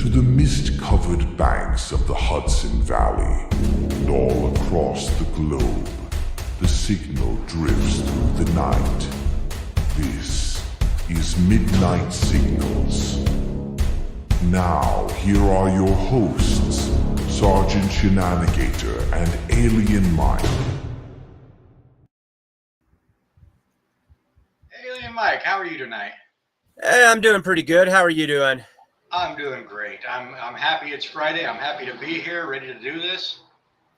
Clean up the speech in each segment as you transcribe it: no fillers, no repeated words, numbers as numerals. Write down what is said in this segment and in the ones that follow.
to the mist-covered banks of the Hudson Valley, and all across the globe, the signal drifts through the night. This is Midnight Signals. Now, here are your hosts, Sergeant Shenanigator and Alien Mike. Alien Mike, how are you tonight? Hey, I'm doing pretty good. How are you doing? I'm doing great. I'm happy it's Friday. I'm happy to be here, ready to do this.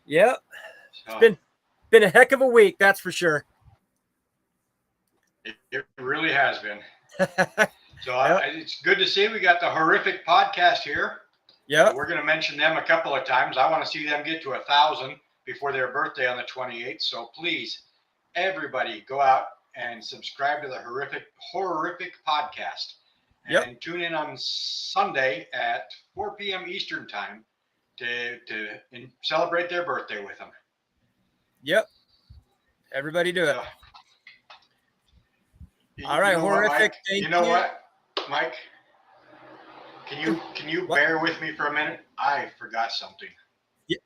Yep. So, It's been a heck of a week, that's for sure. it really has been. So Yep. it's good to see we got the Horrific podcast here. Yep. We're going to mention them a couple of times. I want to see them get to 1,000 before their birthday on the 28th. So please, everybody, go out and subscribe to the Horrific podcast. And tune in on Sunday at 4 p.m. Eastern time to celebrate their birthday with them. Yep. Everybody do it. So, all right, Horrific. You know what, Mike? Can you bear with me for a minute? I forgot something. Yeah.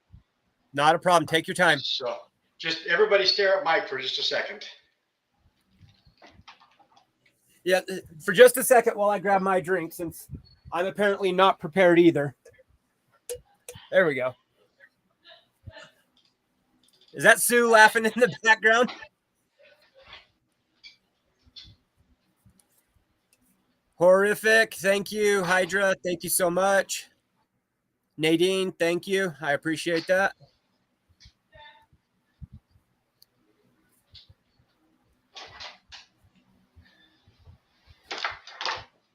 Not a problem. Take your time. So just everybody stare at Mike for just a second. Yeah, for just a second while I grab my drink, since I'm apparently not prepared either. There we go. Is that Sue laughing in the background? Horrific, thank you. Hydra, thank you so much. Nadine, thank you. I appreciate that.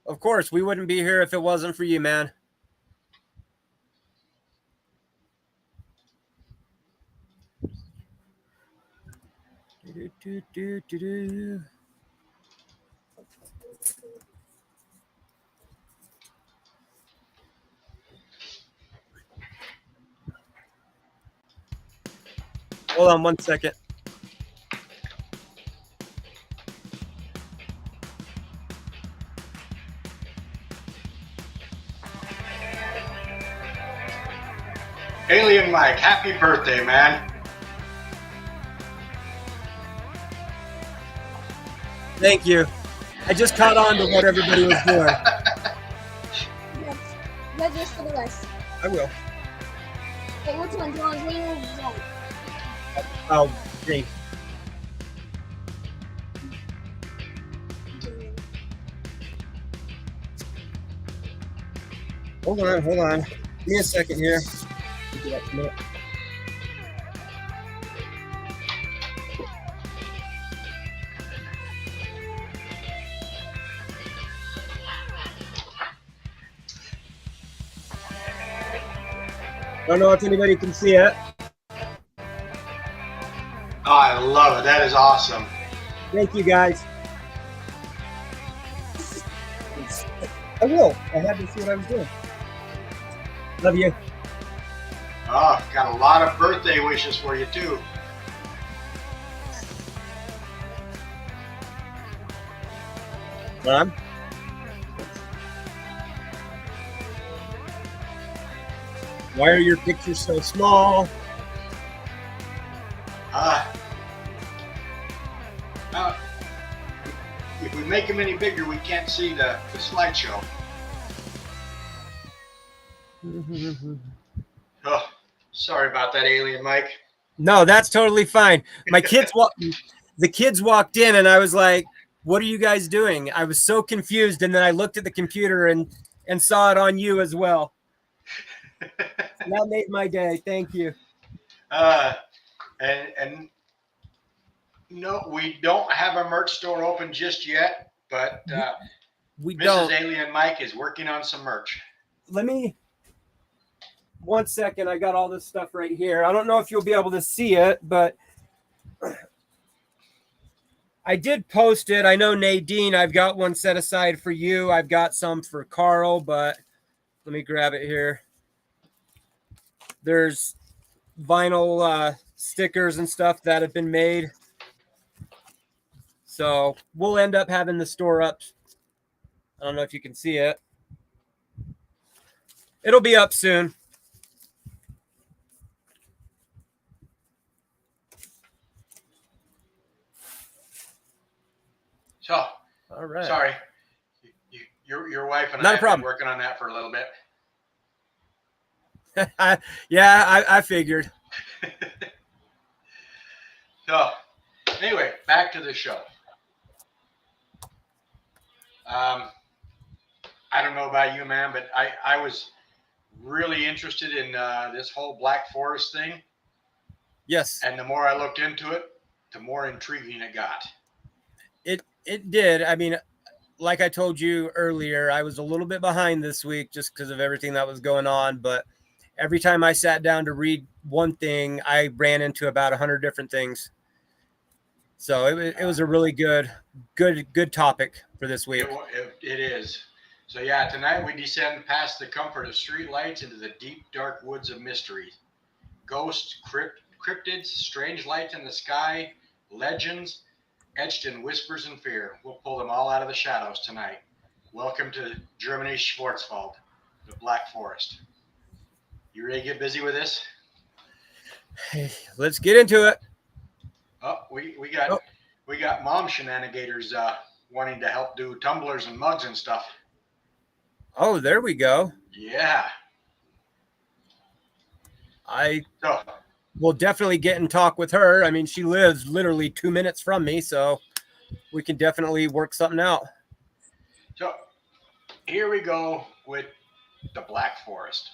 Of course, we wouldn't be here if it wasn't for you, man. Hold on one second. Alien Mike, happy birthday, man. Thank you. I just caught on to what everybody was doing. Register the rest. I will. Hey, which one? Do you want green or red? Oh, green. Hold on. Give me a second here. Don't know if anybody can see it. Oh, I love it. That is awesome. Thank you, guys. I will. I had to see what I was doing. Love you. Oh, got a lot of birthday wishes for you, too. Mom? Why are your pictures so small? If we make them any bigger, we can't see the slideshow. Oh, sorry about that, Alien Mike. No, that's totally fine. My kids, the kids walked in, and I was like, "What are you guys doing?" I was so confused, and then I looked at the computer and saw it on you as well. That made my day. Thank you. And no, we don't have a merch store open just yet, but we Mrs. don't. Alien Mike is working on some merch. Let me 1 second. I got all this stuff right here. I don't know if you'll be able to see it, but I did post it. I know, Nadine, I've got one set aside for you. I've got some for Carl, but let me grab it here. There's vinyl stickers and stuff that have been made. So we'll end up having the store up. I don't know if you can see it. It'll be up soon. So, All right. sorry. Your wife and Not I a have problem. been working on that for a little bit. Yeah, I figured. So, anyway, back to the show. I don't know about you, man, but I was really interested in this whole Black Forest thing. Yes, And the more I looked into it, the more intriguing it got. it did. I mean, like I told you earlier, I was a little bit behind this week just because of everything that was going on. But every time I sat down to read one thing, I ran into about 100 different things. So it was a really good topic for this week. It is. So yeah, tonight we descend past the comfort of street lights into the deep, dark woods of mystery. Ghosts, cryptids, strange lights in the sky, legends, etched in whispers and fear. We'll pull them all out of the shadows tonight. Welcome to Germany's Schwarzwald, the Black Forest. You ready to get busy with this? Hey, let's get into it. Oh, we got mom shenanigators wanting to help do tumblers and mugs and stuff. Oh, there we go. Yeah. I So will definitely get in talk with her. I mean, she lives literally 2 minutes from me, so we can definitely work something out. So here we go with the Black Forest.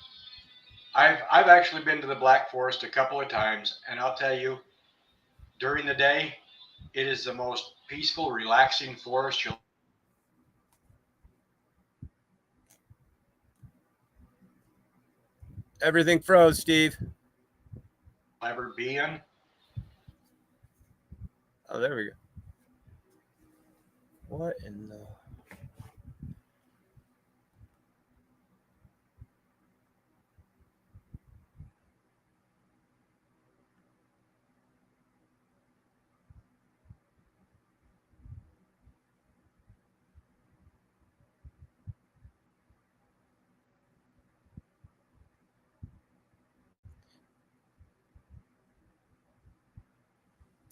I've actually been to the Black Forest a couple of times, and I'll tell you, during the day, it is the most peaceful, relaxing forest you'll Everything froze, Steve. ever be in. Oh, there we go. What in the...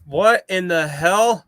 What in the hell?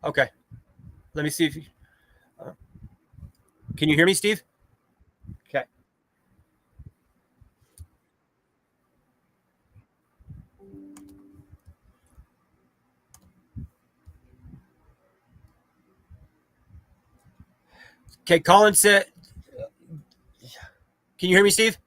Okay. Let me see if you... Can you hear me, Steve? Okay. Okay, Colin said... Can you hear me, Steve?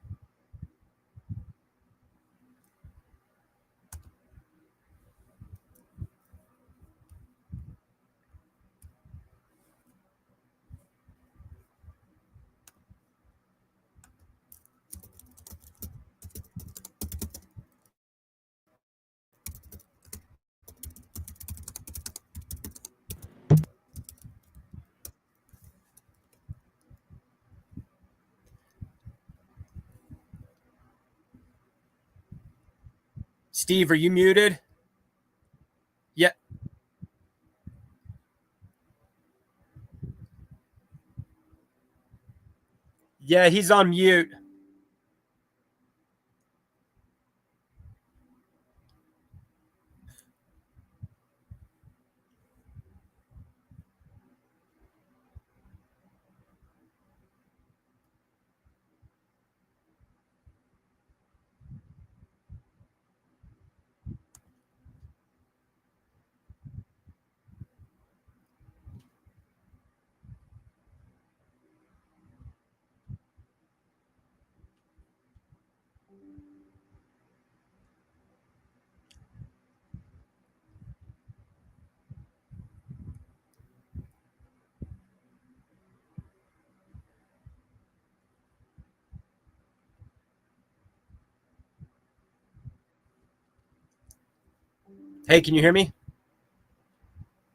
Steve, are you muted? Yeah. Yeah, he's on mute. Hey, can you hear me?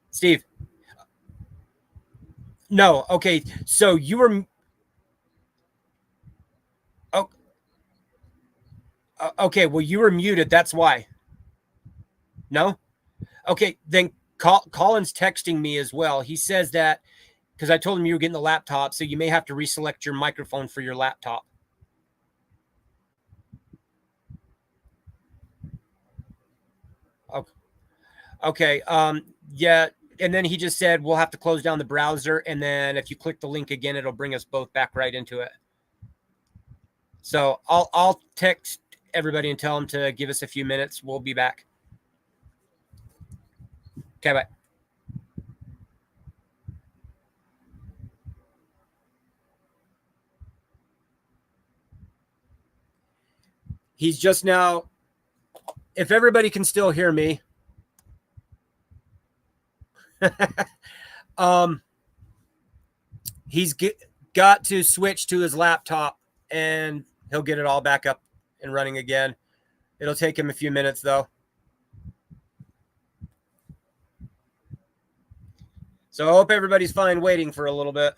Steve? No. Okay. So you were. Oh, okay. Well, you were muted. That's why. No? Okay. Then Colin's texting me as well. He says that because I told him you were getting the laptop, so you may have to reselect your microphone for your laptop. Okay. Okay. Yeah. And then he just said we'll have to close down the browser, and then if you click the link again, it'll bring us both back right into it. So I'll text everybody and tell them to give us a few minutes. We'll be back. Okay, bye. He's just now. If everybody can still hear me, he's got to switch to his laptop, and he'll get it all back up and running again. It'll take him a few minutes though. So I hope everybody's fine waiting for a little bit.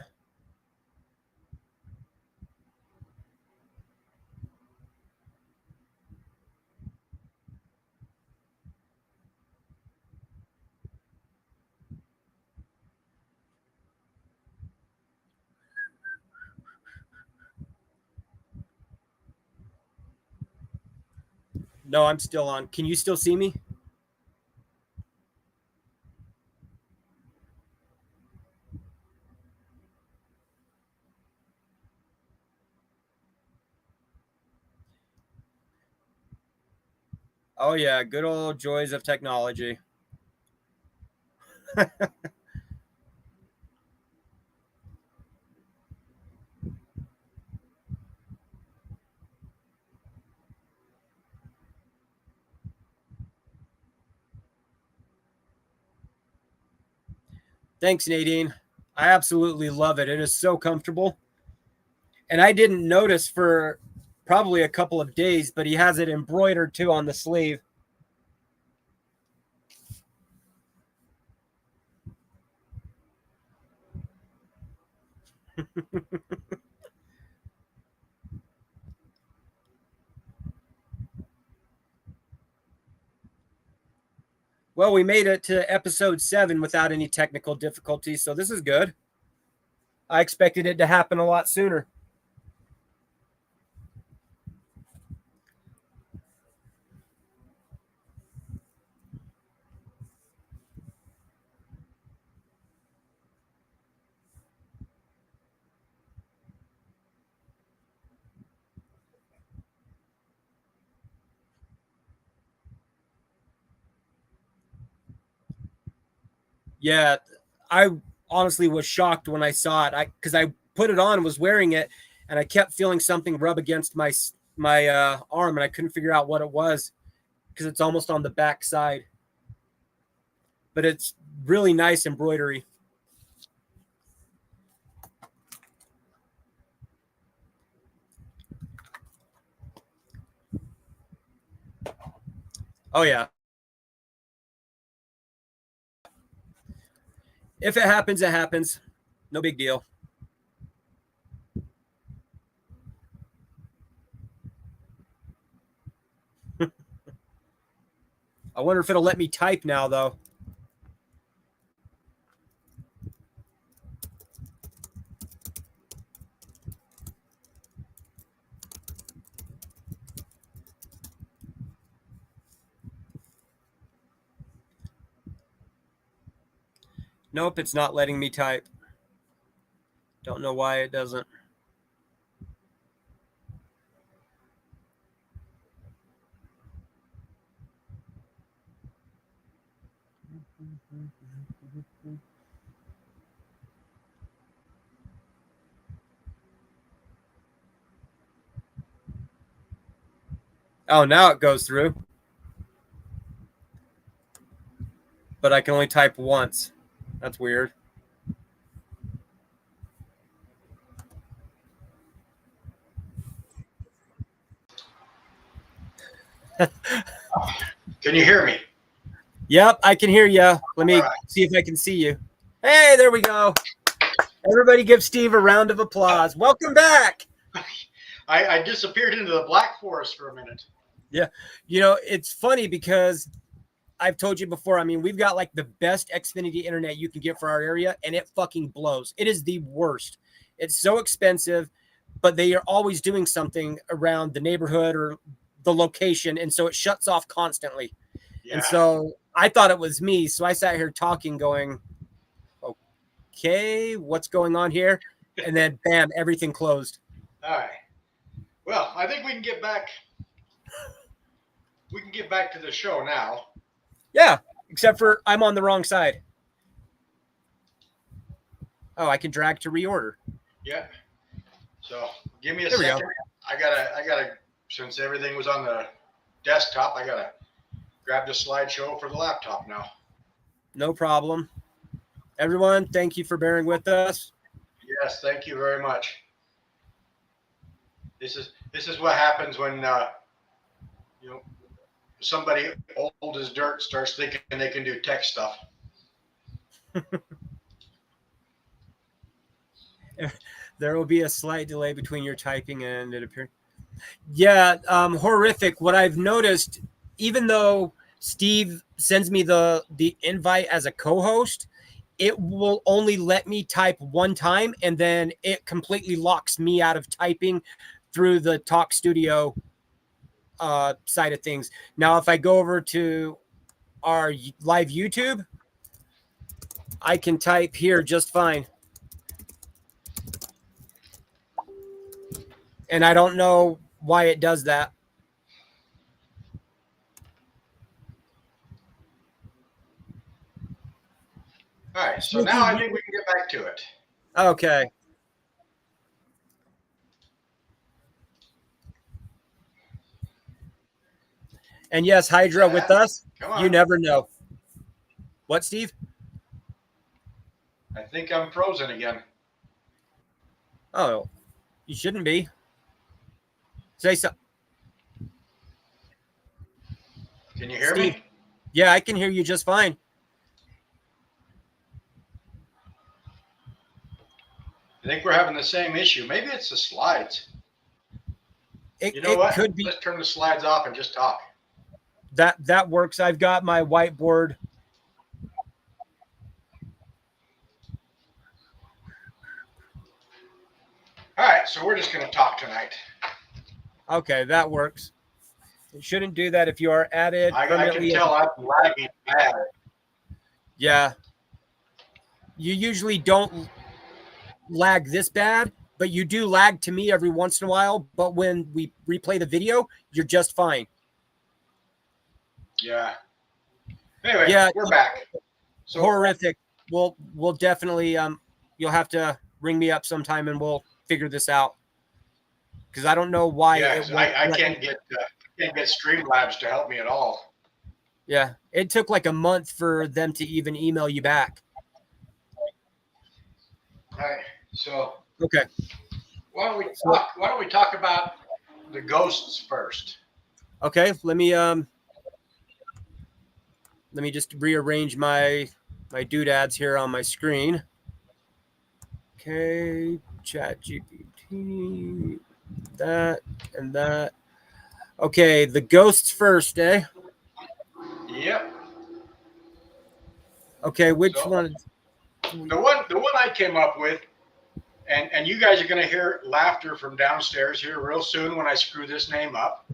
No, I'm still on. Can you still see me? Oh yeah, good old joys of technology. Thanks, Nadine. I absolutely love it. It is so comfortable. And I didn't notice for probably a couple of days, but he has it embroidered too on the sleeve. Well, we made it to episode 7 without any technical difficulties, so this is good. I expected it to happen a lot sooner. Yeah, I honestly was shocked when I saw it. Because I put it on, was wearing it, and I kept feeling something rub against my arm, and I couldn't figure out what it was because it's almost on the back side. But it's really nice embroidery. Oh yeah. If it happens, it happens. No big deal. I wonder if it'll let me type now, though. Nope, it's not letting me type. Don't know why it doesn't. Oh, now it goes through. But I can only type once. That's weird. Can you hear me? Yep, I can hear you. Let me see if I can see you. Hey, there we go. Everybody give Steve a round of applause. Welcome back. I disappeared into the Black Forest for a minute. Yeah. You know, it's funny because I've told you before, I mean, we've got like the best Xfinity internet you can get for our area, and it fucking blows. It is the worst. It's so expensive, but they are always doing something around the neighborhood or the location, and so it shuts off constantly. Yeah. And so I thought it was me, so I sat here talking, going, okay, what's going on here? And then, bam, everything closed. All right. Well, I think we can get back. We can get back to the show now. Yeah, except for I'm on the wrong side. Oh, I can drag to reorder. Yeah. So give me a second. Go. I gotta. Since everything was on the desktop, I gotta grab the slideshow for the laptop now. No problem. Everyone, thank you for bearing with us. Yes, thank you very much. This is what happens when somebody old as dirt starts thinking they can do tech stuff. There will be a slight delay between your typing and it appearing. Yeah, horrific. What I've noticed, even though Steve sends me the invite as a co-host, it will only let me type one time, and then it completely locks me out of typing through the Talk Studio side of things. Now, if I go over to our live YouTube, I can type here just fine. And I don't know why it does that. All right, so now I think we can get back to it. Okay. And yes, Hydra with us. You never know. What, Steve? I think I'm frozen again. Oh, you shouldn't be. Say something. Can you hear me? Yeah, I can hear you just fine. I think we're having the same issue. Maybe it's the slides. You know what? Could be. Let's turn the slides off and just talk. That works. I've got my whiteboard. All right, so we're just going to talk tonight. Okay, that works. You shouldn't do that if you are added. I can tell I'm lagging bad. Yeah. You usually don't lag this bad, but you do lag to me every once in a while. But when we replay the video, you're just fine. Yeah. Anyway, yeah, we're back. So horrific. We'll definitely you'll have to ring me up sometime and we'll figure this out. Because I don't know why. Yeah, I can't get Streamlabs to help me at all. Yeah, it took like a month for them to even email you back. All right, so okay. Why don't we talk about the ghosts first? Okay, let me just rearrange my doodads here on my screen. Okay, ChatGPT, that and that. Okay, the ghosts first, eh? Yep. Okay, which So- one? The one I came up with, and you guys are going to hear laughter from downstairs here real soon when I screw this name up.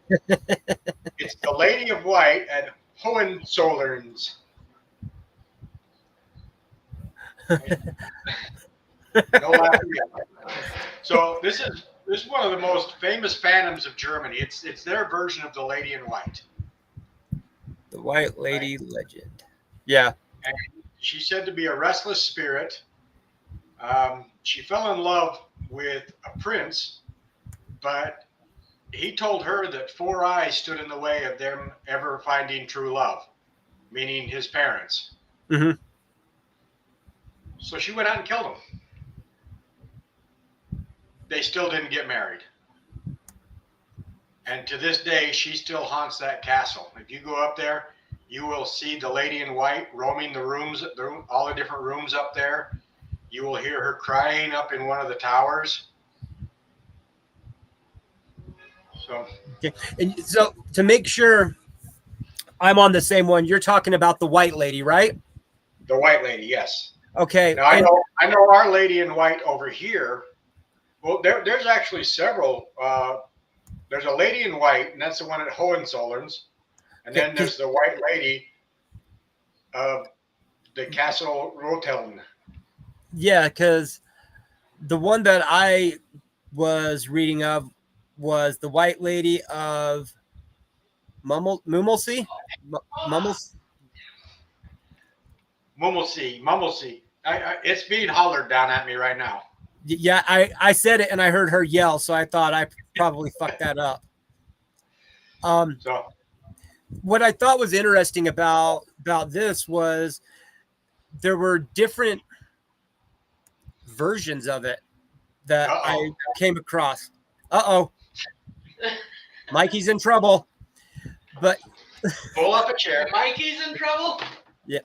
It's the Lady of White at Hohenzollerns. No laughing yet. So this is one of the most famous phantoms of Germany. It's their version of the Lady in White. The White Lady legend. Yeah. And she's said to be a restless spirit. She fell in love with a prince, but he told her that 4 eyes stood in the way of them ever finding true love, meaning his parents. Mm-hmm. So she went out and killed him. They still didn't get married. And to this day, she still haunts that castle. If you go up there, you will see the Lady in White roaming the rooms, all the different rooms up there. You will hear her crying up in one of the towers. So, Okay. And so to make sure I'm on the same one, you're talking about the White Lady, right? the White Lady, yes. Okay. Now I know our Lady in White over here. Well, there's actually several. There's a Lady in White, and that's the one at Hohenzollerns. And then there's the White Lady of the Castle Roteln. Yeah, because the one that I was reading of was the White Lady of Mummelsee. Mummelsee. It's being hollered down at me right now. Yeah, I said it and I heard her yell, so I thought I probably fucked that up. So What I thought was interesting about this was there were different versions of it that I came across. Mikey's in trouble. But pull up a chair. Mikey's in trouble. Yeah.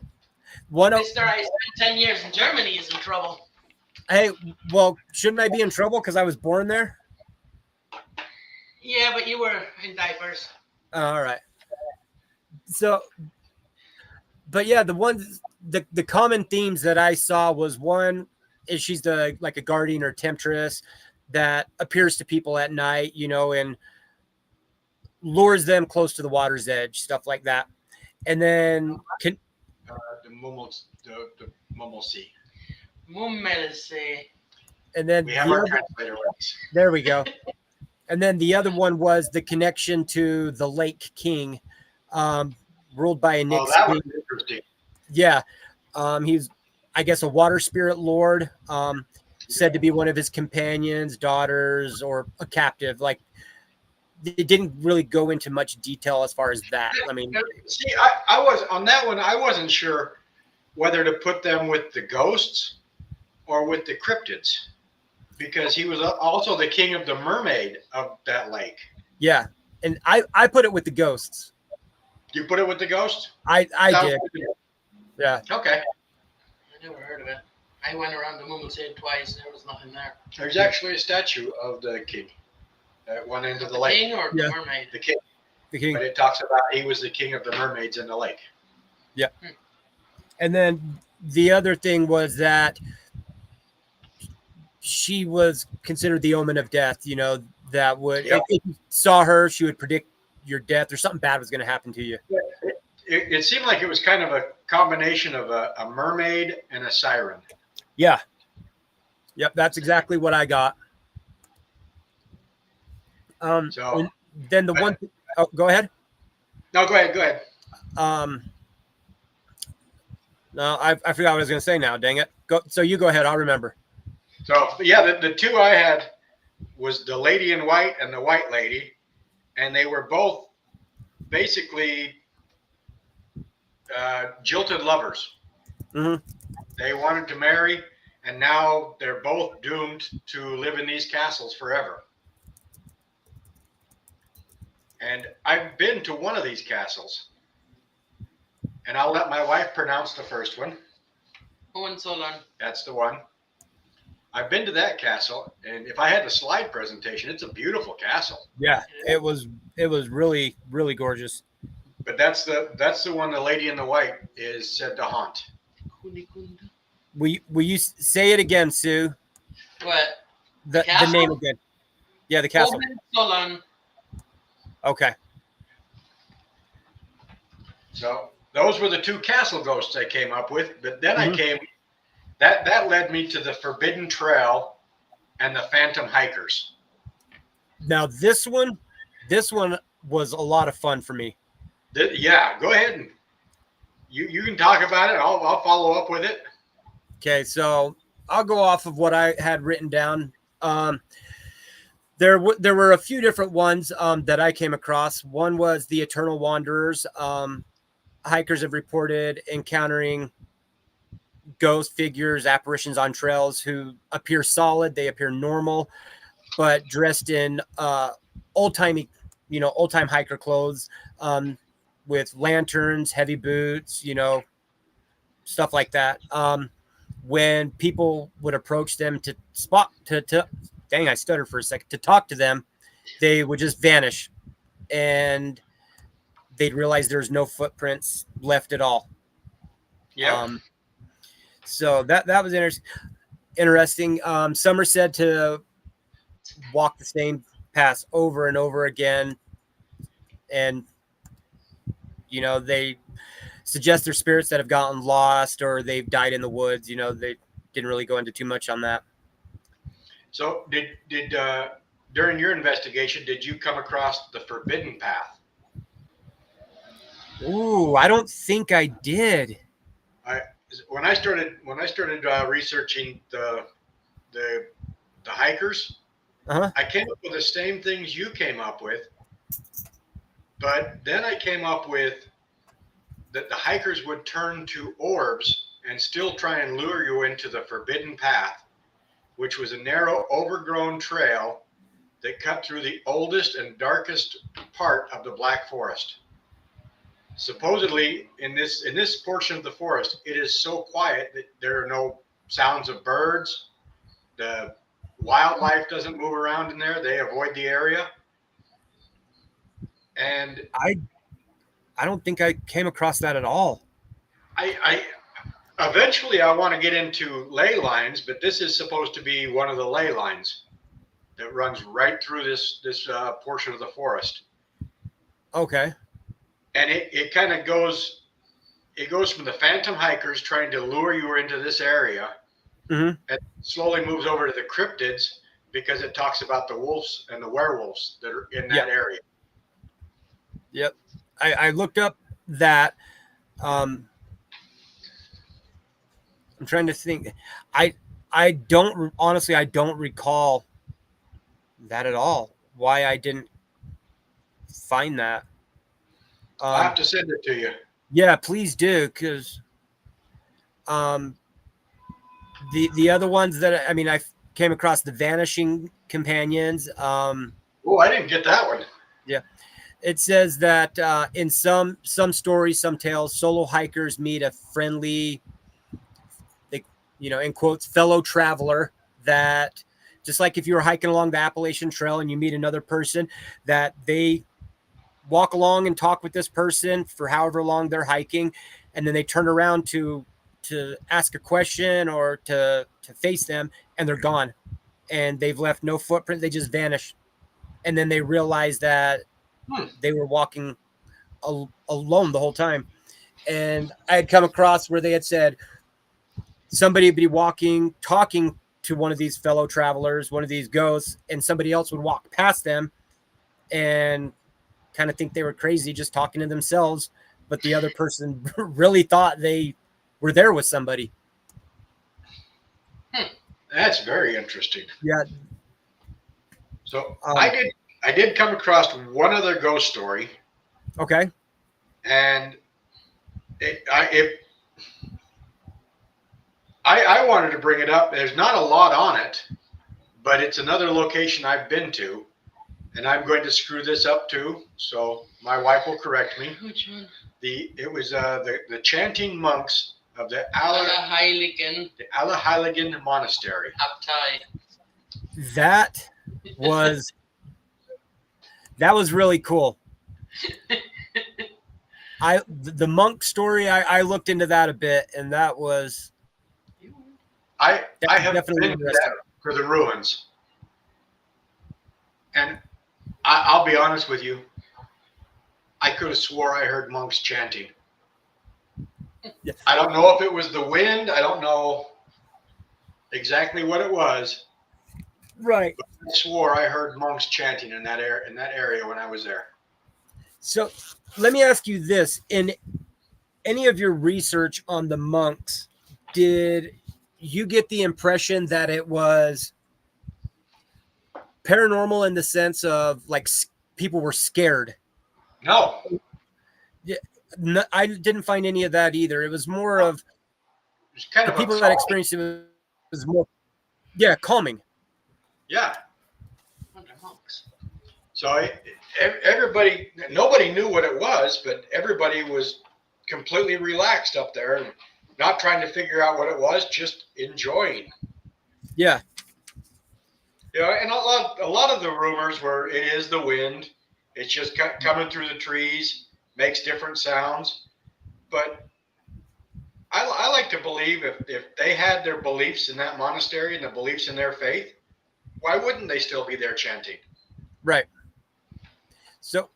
One of Mister, I spent 10 years in Germany is in trouble. Hey, well, shouldn't I be in trouble because I was born there? Yeah, but you were in diapers. All right. So, but yeah, the common themes that I saw was one is she's like a guardian or temptress that appears to people at night, and lures them close to the water's edge, stuff like that. And then The Mummelsee. Mummelsee. And then we have our translator with us. There we go. And then the other one was the connection to the Lake King, ruled by a Nick. Oh, that was interesting. Yeah. He's, I guess, a water spirit lord, said to be one of his companions, daughters, or a captive. Like, it didn't really go into much detail as far as that. I mean, see, I was on that one. I wasn't sure whether to put them with the ghosts or with the cryptids, because he was also the king of the mermaid of that lake. Yeah, and I put it with the ghosts. You put it with the ghost? I did. Yeah. Okay. I never heard of it. I went around the Mummelsee twice. There was nothing there. There's actually a statue of the king at one end of the The lake. king or Yeah. the mermaid? The king. The king. But it talks about he was the king of the mermaids in the lake. Yeah. And then the other thing was that she was considered the omen of death, that would, Yep. if you saw her, she would predict your death or something bad was going to happen to you. It seemed like it was kind of a combination of a mermaid and a siren. Yeah. Yep. That's exactly what I got. So- and then the one, oh, go ahead. No, go ahead. No, I forgot what I was going to say now. Dang it. So you go ahead. I'll remember. So yeah, the two I had was the Lady in White and the White Lady, and they were both basically jilted lovers. Mm-hmm. They wanted to marry, and now they're both doomed to live in these castles forever. And I've been to one of these castles, and I'll let my wife pronounce the first one. Hohenzollern. That's the one. I've been to that castle, and if I had the slide presentation, it's a beautiful castle. Yeah, it was really, really gorgeous. But that's the one the lady in the white is said to haunt. Kunikunda. Will you say it again, Sue? What? The Castle? name again. Yeah, the castle. Hohenzollern. Okay. So those were the two castle ghosts I came up with. But then Mhm. that led me to the Forbidden Trail and the Phantom Hikers. Now this one was a lot of fun for me. Yeah, go ahead and you can talk about it. I'll follow up with it. Okay, so I'll go off of what I had written down. There were a few different ones that I came across. One was the Eternal Wanderers. Hikers have reported encountering ghost figures, apparitions on trails who appear solid. They appear normal, but dressed in old-timey, old-time hiker clothes, with lanterns, heavy boots, stuff like that. When people would approach them to dang, I stuttered for a second, to talk to them, they would just vanish, and they'd realize there's no footprints left at all. Yeah. So that was interesting. Some are said to walk the same paths over and over again, and they suggest they're spirits that have gotten lost or they've died in the woods. They didn't really go into too much on that. So did during your investigation, did you come across the Forbidden Path? Ooh, I don't think I did. When I started researching the hikers, I came up with the same things you came up with, but then I came up with that the hikers would turn to orbs and still try and lure you into the Forbidden Path, which was a narrow, overgrown trail that cut through the oldest and darkest part of the Black Forest. Supposedly, in this portion of the forest, it is so quiet that there are no sounds of birds. The wildlife doesn't move around in there. They avoid the area. And I don't think I came across that at all. I eventually I want to get into ley lines, but this is supposed to be one of the ley lines that runs right through this portion of the forest. Okay. And it kind of goes from the Phantom Hikers trying to lure you into this area, and slowly moves over to the Cryptids because it talks about the wolves and the werewolves that are in that area. Yep. I looked up that. I'm trying to think. I don't recall that at all. Why I didn't find that. I'll have to send it to you. Yeah, please do, because the other ones that I came across, the Vanishing Companions. I didn't get that one. Yeah, it says that in some stories, some tales, solo hikers meet a friendly, in quotes, fellow traveler that, just like if you were hiking along the Appalachian Trail and you meet another person, that they walk along and talk with this person for however long they're hiking, and then they turn around to ask a question or to face them, and they're gone, and they've left no footprint. They just vanish, and then they realize that they were walking alone the whole time. And I had come across where they had said somebody would be walking, talking to one of these fellow travelers, one of these ghosts, and somebody else would walk past them and kind of think they were crazy just talking to themselves, but the other person really thought they were there with somebody. That's very interesting. Yeah. So I did come across one other ghost story. Okay. And I wanted to bring it up. There's not a lot on it, but it's another location I've been to. And I'm going to screw this up too, so my wife will correct me. Which one? It was the chanting monks of the Allerheiligen Monastery. Abtei. That was really cool. The monk story, I looked into that a bit, and that was I have definitely been interesting. there for the ruins, and I'll be honest with you. I could have swore I heard monks chanting. Yeah. I don't know if it was the wind. I don't know exactly what it was. Right. But I swore I heard monks chanting in that area when I was there. So let me ask you this: in any of your research on the monks, did you get the impression that it was paranormal in the sense of like people were scared? No, Yeah, no, I didn't find any of that either. It was more of it's kind the of a people that calm. experienced it was more, yeah, calming. Yeah. Wonder monks. So everybody, nobody knew what it was, but everybody was completely relaxed up there and not trying to figure out what it was, just enjoying. Yeah, And a lot of the rumors were it is the wind. It's just coming through the trees, makes different sounds. But I like to believe if they had their beliefs in that monastery and the beliefs in their faith, why wouldn't they still be there chanting? right. So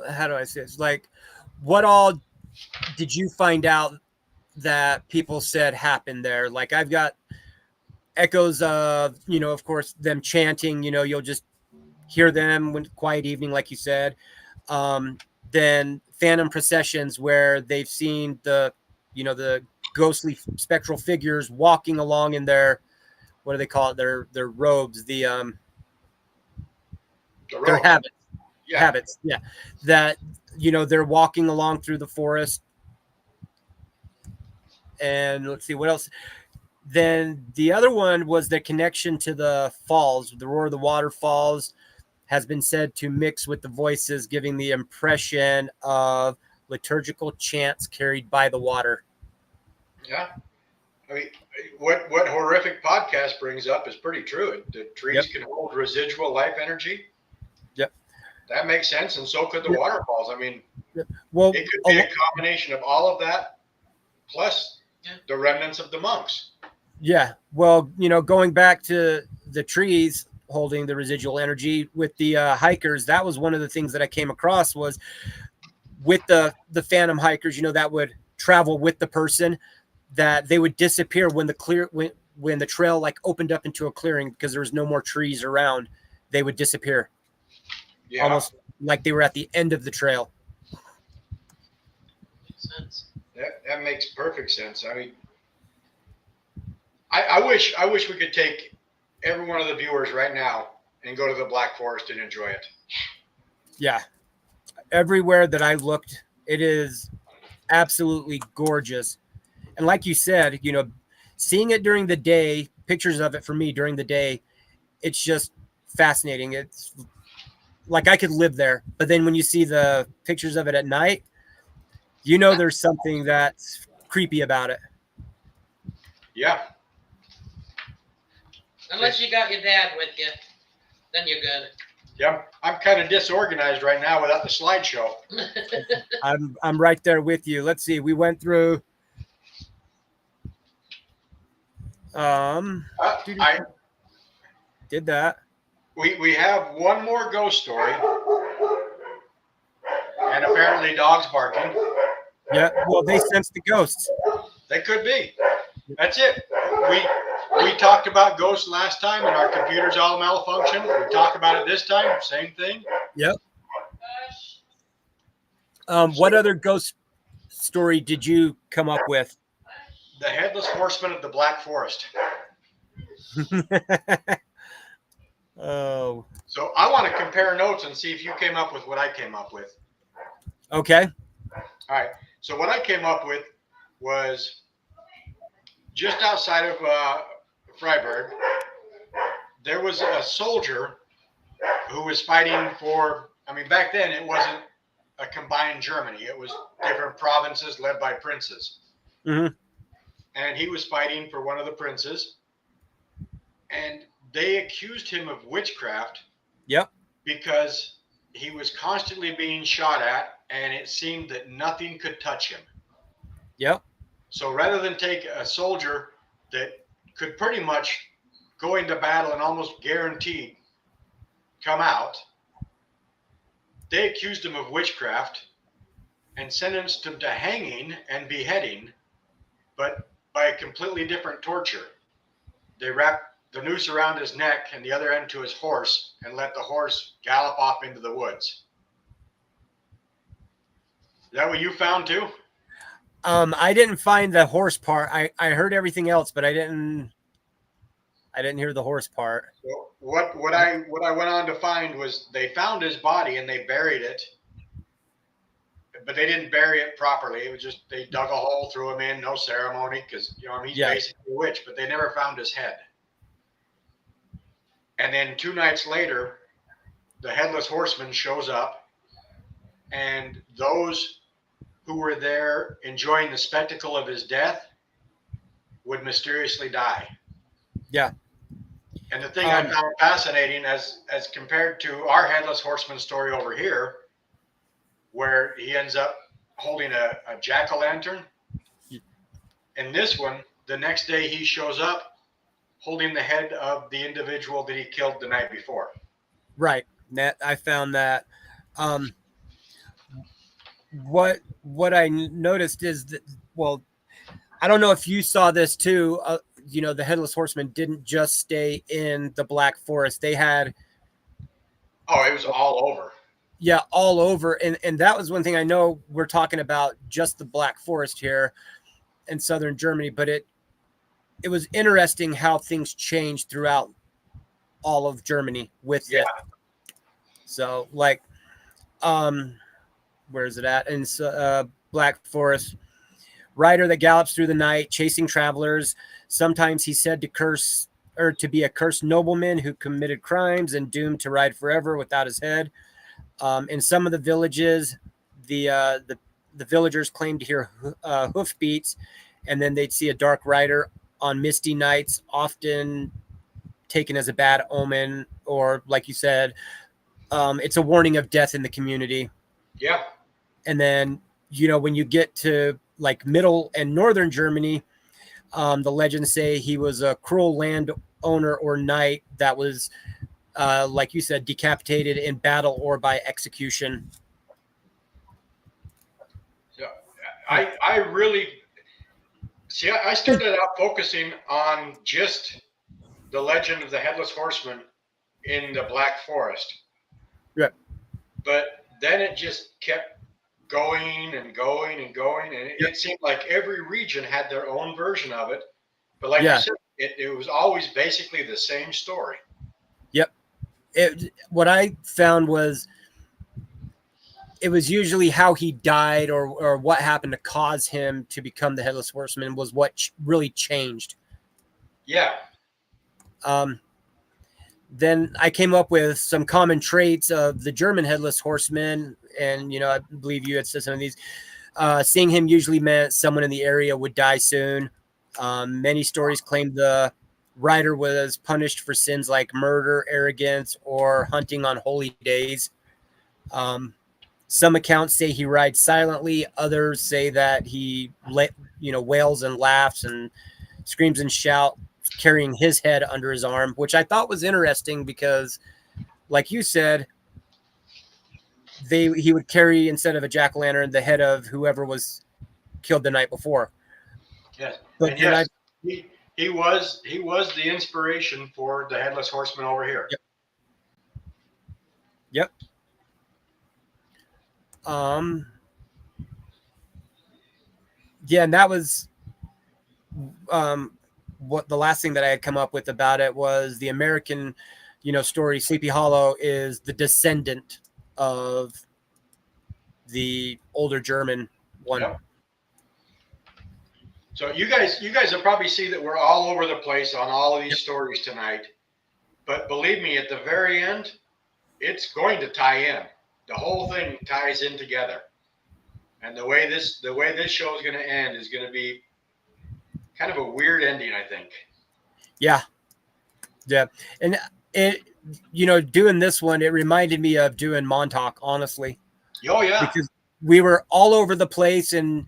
how do I say this? Like, what all did you find out that people said happened there? Like, I've got echoes of, of course, them chanting. You'll just hear them when quiet evening, like you said. Then phantom processions where they've seen the ghostly spectral figures walking along in their, what do they call it? Their robes, their The habits. Yeah. Habits, yeah. That they're walking along through the forest. And let's see what else. Then the other one was the connection to the falls. The roar of the waterfalls has been said to mix with the voices, giving the impression of liturgical chants carried by the water. Yeah. I mean, what horrific podcast brings up is pretty true. The trees can hold residual life energy. Yep. That makes sense, and so could the waterfalls. I mean, Well, it could be a combination of all of that, plus the remnants of the monks. yeah. Well, going back to the trees holding the residual energy with the hikers, that was one of the things that I came across was with the phantom hikers, that would travel with the person, that they would disappear when the trail like opened up into a clearing because there was no more trees around. They would disappear. Yeah. Almost like they were at the end of the trail. Makes sense. That makes perfect sense. I mean, I wish we could take every one of the viewers right now and go to the Black Forest and enjoy it. Yeah. Everywhere that I looked, it is absolutely gorgeous. And like you said, seeing it during the day, pictures of it for me during the day, it's just fascinating. It's like I could live there. But then when you see the pictures of it at night, there's something that's creepy about it. Yeah. Unless you got your dad with you, then you're good. Yeah. I'm kind of disorganized right now without the slideshow. I'm right there with you. Let's see. We went through I did that. We have one more ghost story, and apparently dogs barking. Yeah, well, they sense the ghosts. They could be. That's it. We talked about ghosts last time, and our computers all malfunctioned. We talk about it this time. Same thing. Yep. What other ghost story did you come up with? The Headless Horseman of the Black Forest. Oh. So I want to compare notes and see if you came up with what I came up with. Okay. All right. So what I came up with was just outside of Freiburg, there was a soldier who was fighting for, back then it wasn't a combined Germany. It was different provinces led by princes. Mm-hmm. And he was fighting for one of the princes. And they accused him of witchcraft. Yep. Because he was constantly being shot at and it seemed that nothing could touch him. Yep. So rather than take a soldier that could pretty much go into battle and almost guaranteed come out, they accused him of witchcraft and sentenced him to hanging and beheading, but by a completely different torture. They wrapped the noose around his neck and the other end to his horse and let the horse gallop off into the woods. Is that what you found too? I didn't find the horse part. I heard everything else, but I didn't hear the horse part. So what I went on to find was they found his body and they buried it, but they didn't bury it properly. It was just they dug a hole, threw him in, no ceremony, because he's basically a witch. But they never found his head. And then 2 nights later, the headless horseman shows up, and those who were there enjoying the spectacle of his death would mysteriously die. Yeah. And the thing I found fascinating, as compared to our headless horseman story over here, where he ends up holding a jack-o'-lantern, in this one, the next day he shows up holding the head of the individual that he killed the night before. Right. That I found that. What I noticed is that, well, I don't know if you saw this too. The headless horseman didn't just stay in the Black Forest. They had, it was all over. Yeah, all over. And that was one thing. I know we're talking about just the Black Forest here in southern Germany, but it was interesting how things changed throughout all of Germany with it. So like, where is it at? And Black Forest, rider that gallops through the night, chasing travelers. Sometimes he's said to be a cursed nobleman who committed crimes and doomed to ride forever without his head. In some of the villages, the villagers claimed to hear hoofbeats, and then they'd see a dark rider on misty nights, often taken as a bad omen, or like you said, it's a warning of death in the community. Yeah. And then, when you get to like middle and northern Germany, the legends say he was a cruel landowner or knight that was, like you said, decapitated in battle or by execution. So I really see. I started out focusing on just the legend of the headless horseman in the Black Forest. Yeah. But then it just kept going and going and going, and it seemed like every region had their own version of it. But like you said, it was always basically the same story. Yep. What I found was it was usually how he died or what happened to cause him to become the headless horseman was what really changed. Yeah. Then I came up with some common traits of the German headless horseman. And, I believe you had said some of these. Seeing him usually meant someone in the area would die soon. Many stories claim the rider was punished for sins like murder, arrogance, or hunting on holy days. Some accounts say he rides silently. Others say that he wails and laughs and screams and shouts, carrying his head under his arm, which I thought was interesting because, like you said, he would carry, instead of a jack-o'-lantern, the head of whoever was killed the night before. Yes. But he was the inspiration for the headless horseman over here. Yep. Yeah, and that was what the last thing that I had come up with about it was the American, story. Sleepy Hollow is the descendant of the older German one. Yep. So you guys will probably see that we're all over the place on all of these stories tonight. But believe me, at the very end, it's going to tie in. The whole thing ties in together. And the way this show is going to end is going to be kind of a weird ending, I think. Yeah. Yeah. And it, doing this one, it reminded me of doing Montauk, honestly. Oh yeah. we were all over the place, and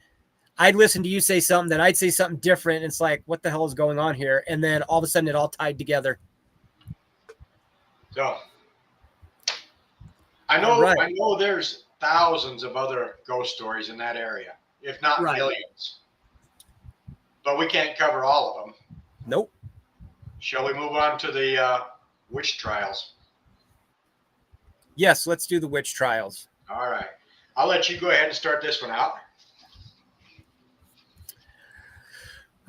I'd listen to you say something, then I'd say something different. And it's like, what the hell is going on here? And then all of a sudden it all tied together. So All right. I know there's thousands of other ghost stories in that area, if not Right. millions. But we can't cover all of them. Nope. Shall we move on to the witch trials? Yes, let's do the witch trials. All right. I'll let you go ahead and start this one out.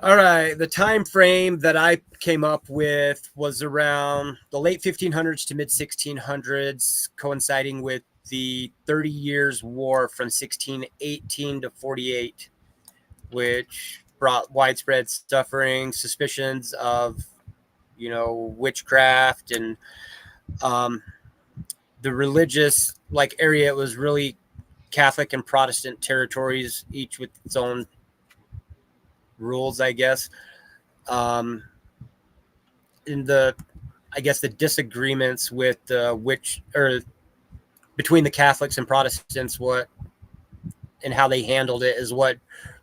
All right. The time frame that I came up with was around the late 1500s to mid 1600s, coinciding with the 30 Years' War from 1618 to 48, which brought widespread suffering, suspicions of, witchcraft, and the religious area. It was really Catholic and Protestant territories, each with its own rules, I guess. In the disagreements with between the Catholics and Protestants, and how they handled it is what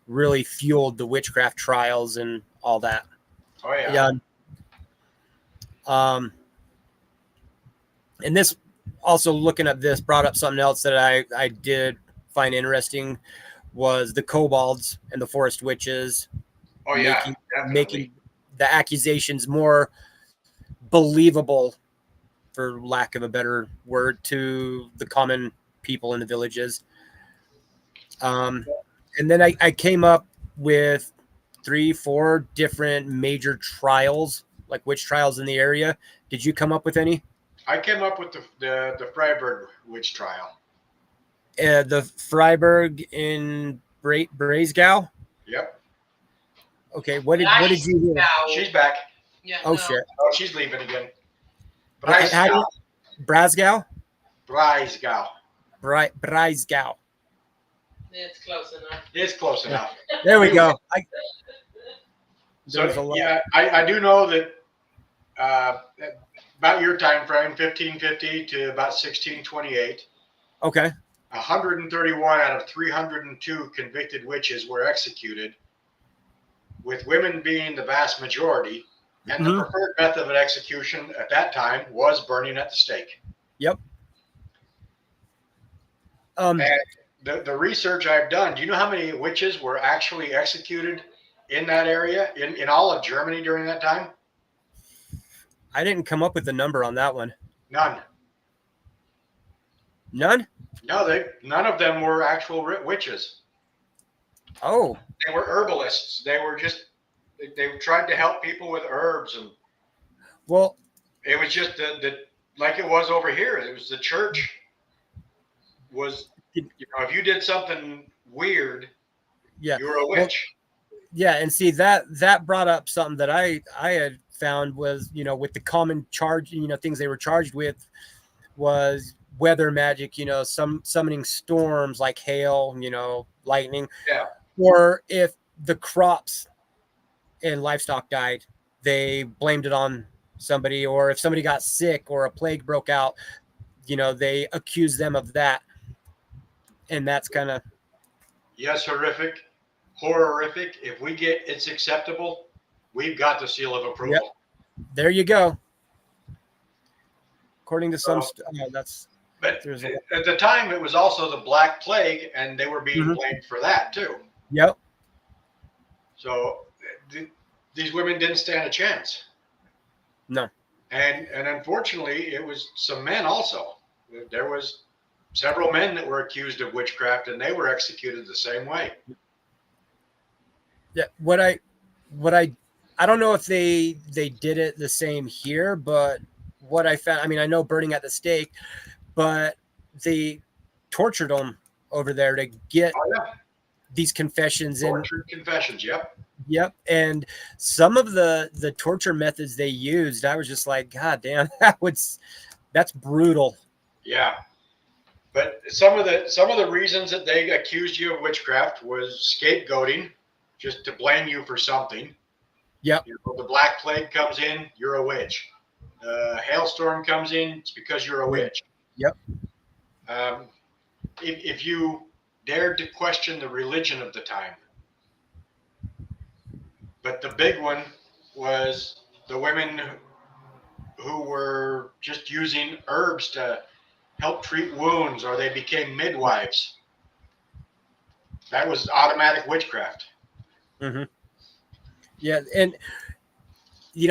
really fueled the witchcraft trials and all that. Oh yeah. And this, also looking at this, brought up something else that I did find interesting, was the kobolds and the forest witches. Oh yeah. Making the accusations more believable, for lack of a better word, to the common people in the villages. And then I came up with 3-4 different major trials, like witch trials in the area. Did you come up with any? I came up with the Freiburg witch trial. The Freiburg in Breisgau. Yep. Okay, what did you do? She's back. Yeah. Oh no. shit. Oh, she's leaving again. Brasgau. Breisgau. Breisgau. It's close enough. It's close enough. There we go. So yeah, I do know that about your time frame, 1550 to about 1628. Okay. 131 out of 302 convicted witches were executed, with women being the vast majority. And the preferred method of execution at that time was burning at the stake. Yep. And the research I've done, do you know how many witches were actually executed in that area, in all of Germany during that time? I didn't come up with the number on that one. None. None? No, none of them were actual witches. Oh. They were herbalists. They were just, they tried to help people with herbs, and well, it was just like it was over here. It was the church was, if you did something weird, yeah, you were a witch. Well, yeah, and see that brought up something that I had found was, with the common charge, things they were charged with was weather magic, summoning storms like hail, lightning. Yeah. Or if the crops and livestock died, they blamed it on somebody. Or if somebody got sick or a plague broke out, they accused them of that. And that's kind of. Yes, horrific. Horrific. If we get it's acceptable, we've got the seal of approval. Yep. There you go. According to some, that's. But at the time, it was also the Black Plague, and they were being blamed for that too. Yep. So these women didn't stand a chance. No. And unfortunately, it was some men also. There was several men that were accused of witchcraft, and they were executed the same way. Yeah. What I don't know if they did it the same here, but what I found, I know burning at the stake, but they tortured them over there to get these confessions in. Tortured confessions, yep. Yep. And some of the torture methods they used, I was just like, God damn, that's brutal. Yeah. But some of the reasons that they accused you of witchcraft was scapegoating, just to blame you for something. Yep. The Black Plague comes in, you're a witch. Hailstorm comes in, it's because you're a witch. Yep. If you dared to question the religion of the time. But the big one was the women who were just using herbs to help treat wounds, or they became midwives. That was automatic witchcraft. Mm-hmm. Yeah, and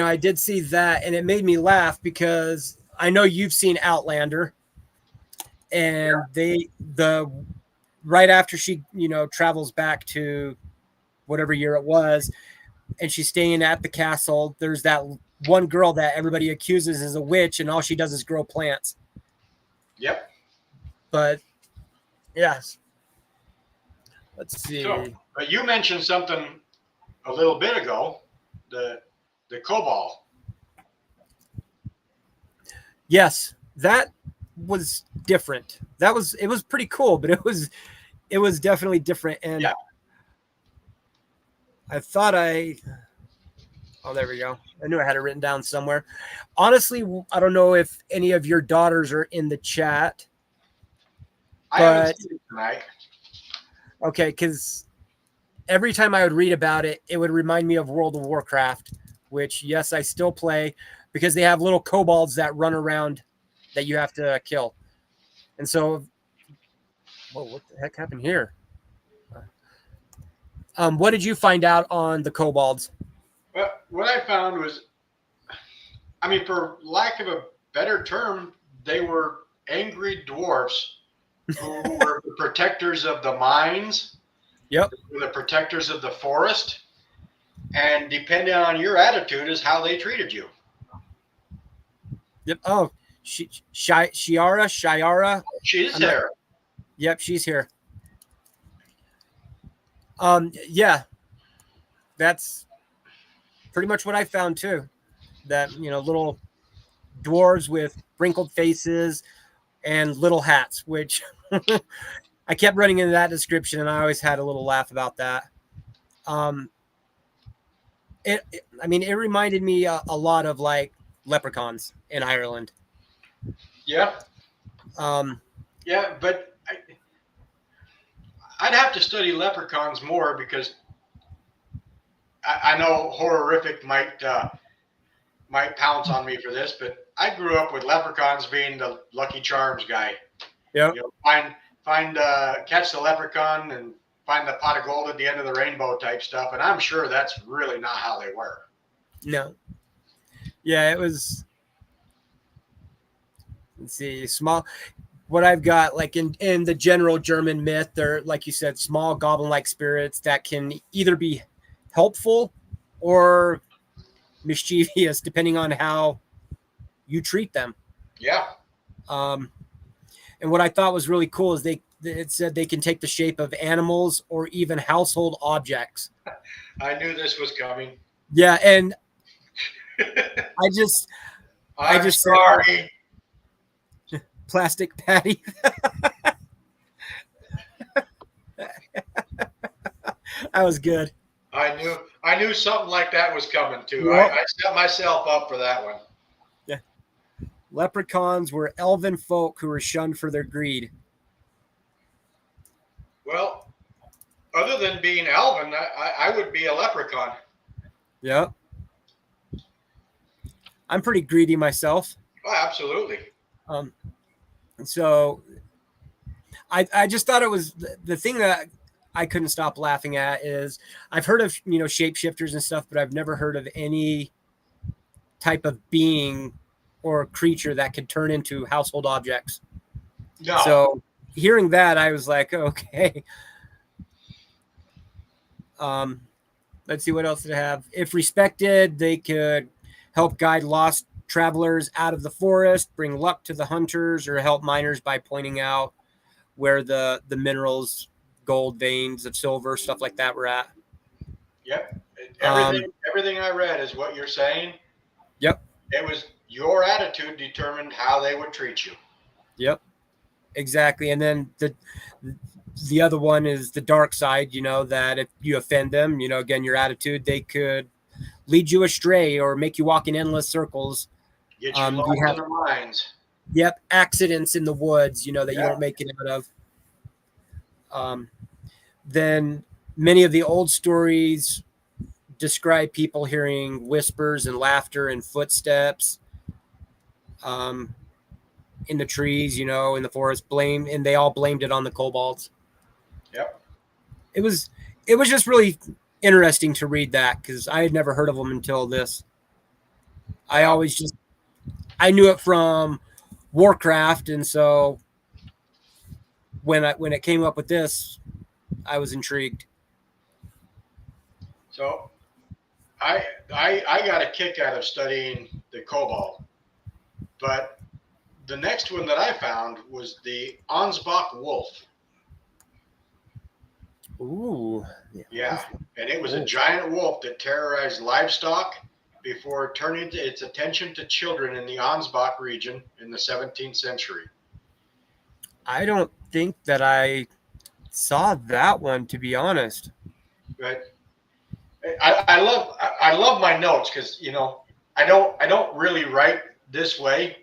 I did see that, and it made me laugh because I know you've seen Outlander, and right after she travels back to whatever year it was, and she's staying at the castle, there's that one girl that everybody accuses is a witch, and all she does is grow plants. Yep. But yes, let's see. So, but you mentioned something a little bit ago, the cobalt. Yes, that was different. It was pretty cool, but it was definitely different. And yeah. I thought oh, there we go. I knew I had it written down somewhere. Honestly, I don't know if any of your daughters are in the chat. I haven't seen it tonight. Okay, because every time I would read about it, it would remind me of World of Warcraft, which, yes, I still play because they have little kobolds that run around that you have to kill. And so, whoa, what the heck happened here? What did you find out on the kobolds? Well, what I found was, I mean, for lack of a better term, they were angry dwarfs who were the protectors of the mines. Yep. The protectors of the forest. And depending on your attitude is how they treated you. Yep. Oh, Shiara. She's there. Yep, she's here. Yeah. That's pretty much what I found too. That, little dwarves with wrinkled faces and little hats, which I kept running into that description, and I always had a little laugh about that. It reminded me a lot of like leprechauns in Ireland. Yeah. Yeah, but I'd have to study leprechauns more because I know Horrific might pounce on me for this, but I grew up with leprechauns being the Lucky Charms guy. Yeah. Catch the leprechaun and find the pot of gold at the end of the rainbow type stuff, and I'm sure that's really not how they were. No. Yeah, it was. Let's see, small. What I've got, like in the general German myth, they're, like you said, small goblin-like spirits that can either be helpful or mischievous, depending on how you treat them. Yeah. And what I thought was really cool is it said they can take the shape of animals or even household objects. I knew this was coming. Yeah, and I'm sorry. Plastic Patty. That was good. I knew something like that was coming too. Yep. I set myself up for that one. Yeah. Leprechauns were elven folk who were shunned for their greed. Well, other than being elven, I would be a leprechaun. Yep. I'm pretty greedy myself. Oh, absolutely. So I just thought it was the thing that I couldn't stop laughing at is I've heard of, shapeshifters and stuff, but I've never heard of any type of being or creature that could turn into household objects. No. So hearing that, I was like, okay. Let's see, what else did I have? If respected, they could help guide lost travelers out of the forest, bring luck to the hunters, or help miners by pointing out where the minerals, gold veins of silver, stuff like that were at. Yep. Everything I read is what you're saying. Yep. It was your attitude determined how they would treat you. Yep. Exactly. And then the other one is the dark side, that if you offend them, again, your attitude, they could lead you astray or make you walk in endless circles. Get you lost in their minds. Yep. Accidents in the woods, that you don't make it out of. Then many of the old stories describe people hearing whispers and laughter and footsteps in the trees, in the forest. And they all blamed it on the kobolds. Yep. It was just really interesting to read that because I had never heard of them until this. I knew it from Warcraft, and so when it came up with this, I was intrigued. So I got a kick out of studying the kobold, but the next one that I found was the Ansbach wolf. Ooh. Yeah, and it was a giant wolf that terrorized livestock before turning its attention to children in the Ansbach region in the 17th century. I don't think that I saw that one, to be honest. But I love my notes because I don't really write this way,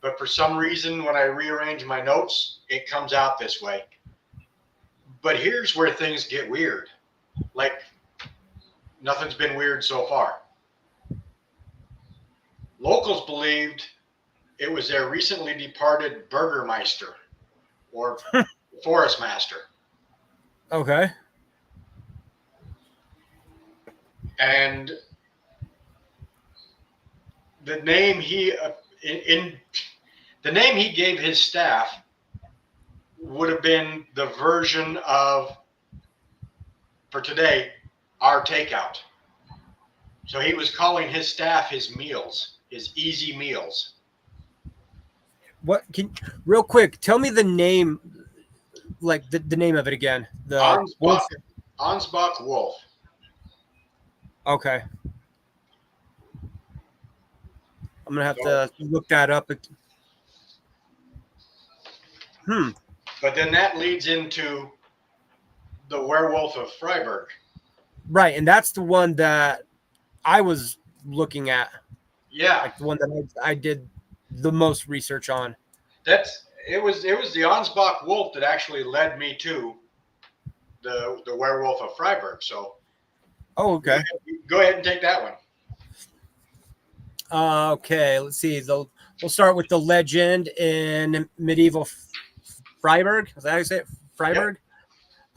but for some reason when I rearrange my notes, it comes out this way. But here's where things get weird. Like nothing's been weird so far. Locals believed it was their recently departed Burgermeister or forest master. Okay. And the name he gave his staff would have been the version of, for today, our takeout. So he was calling his staff his meals, his easy meals. Real quick, tell me the name, like the name of it again. The Ansbach wolf. Okay. I'm gonna have to look that up. But then that leads into the werewolf of Freiburg. Right, and that's the one that I was looking at. Yeah, like the one that I did the most research on. It was the Ansbach wolf that actually led me to the werewolf of Freiburg. So, okay. Go ahead and take that one. Okay, let's see. We'll start with the legend in medieval Freiburg. Is that how you say it? Freiburg.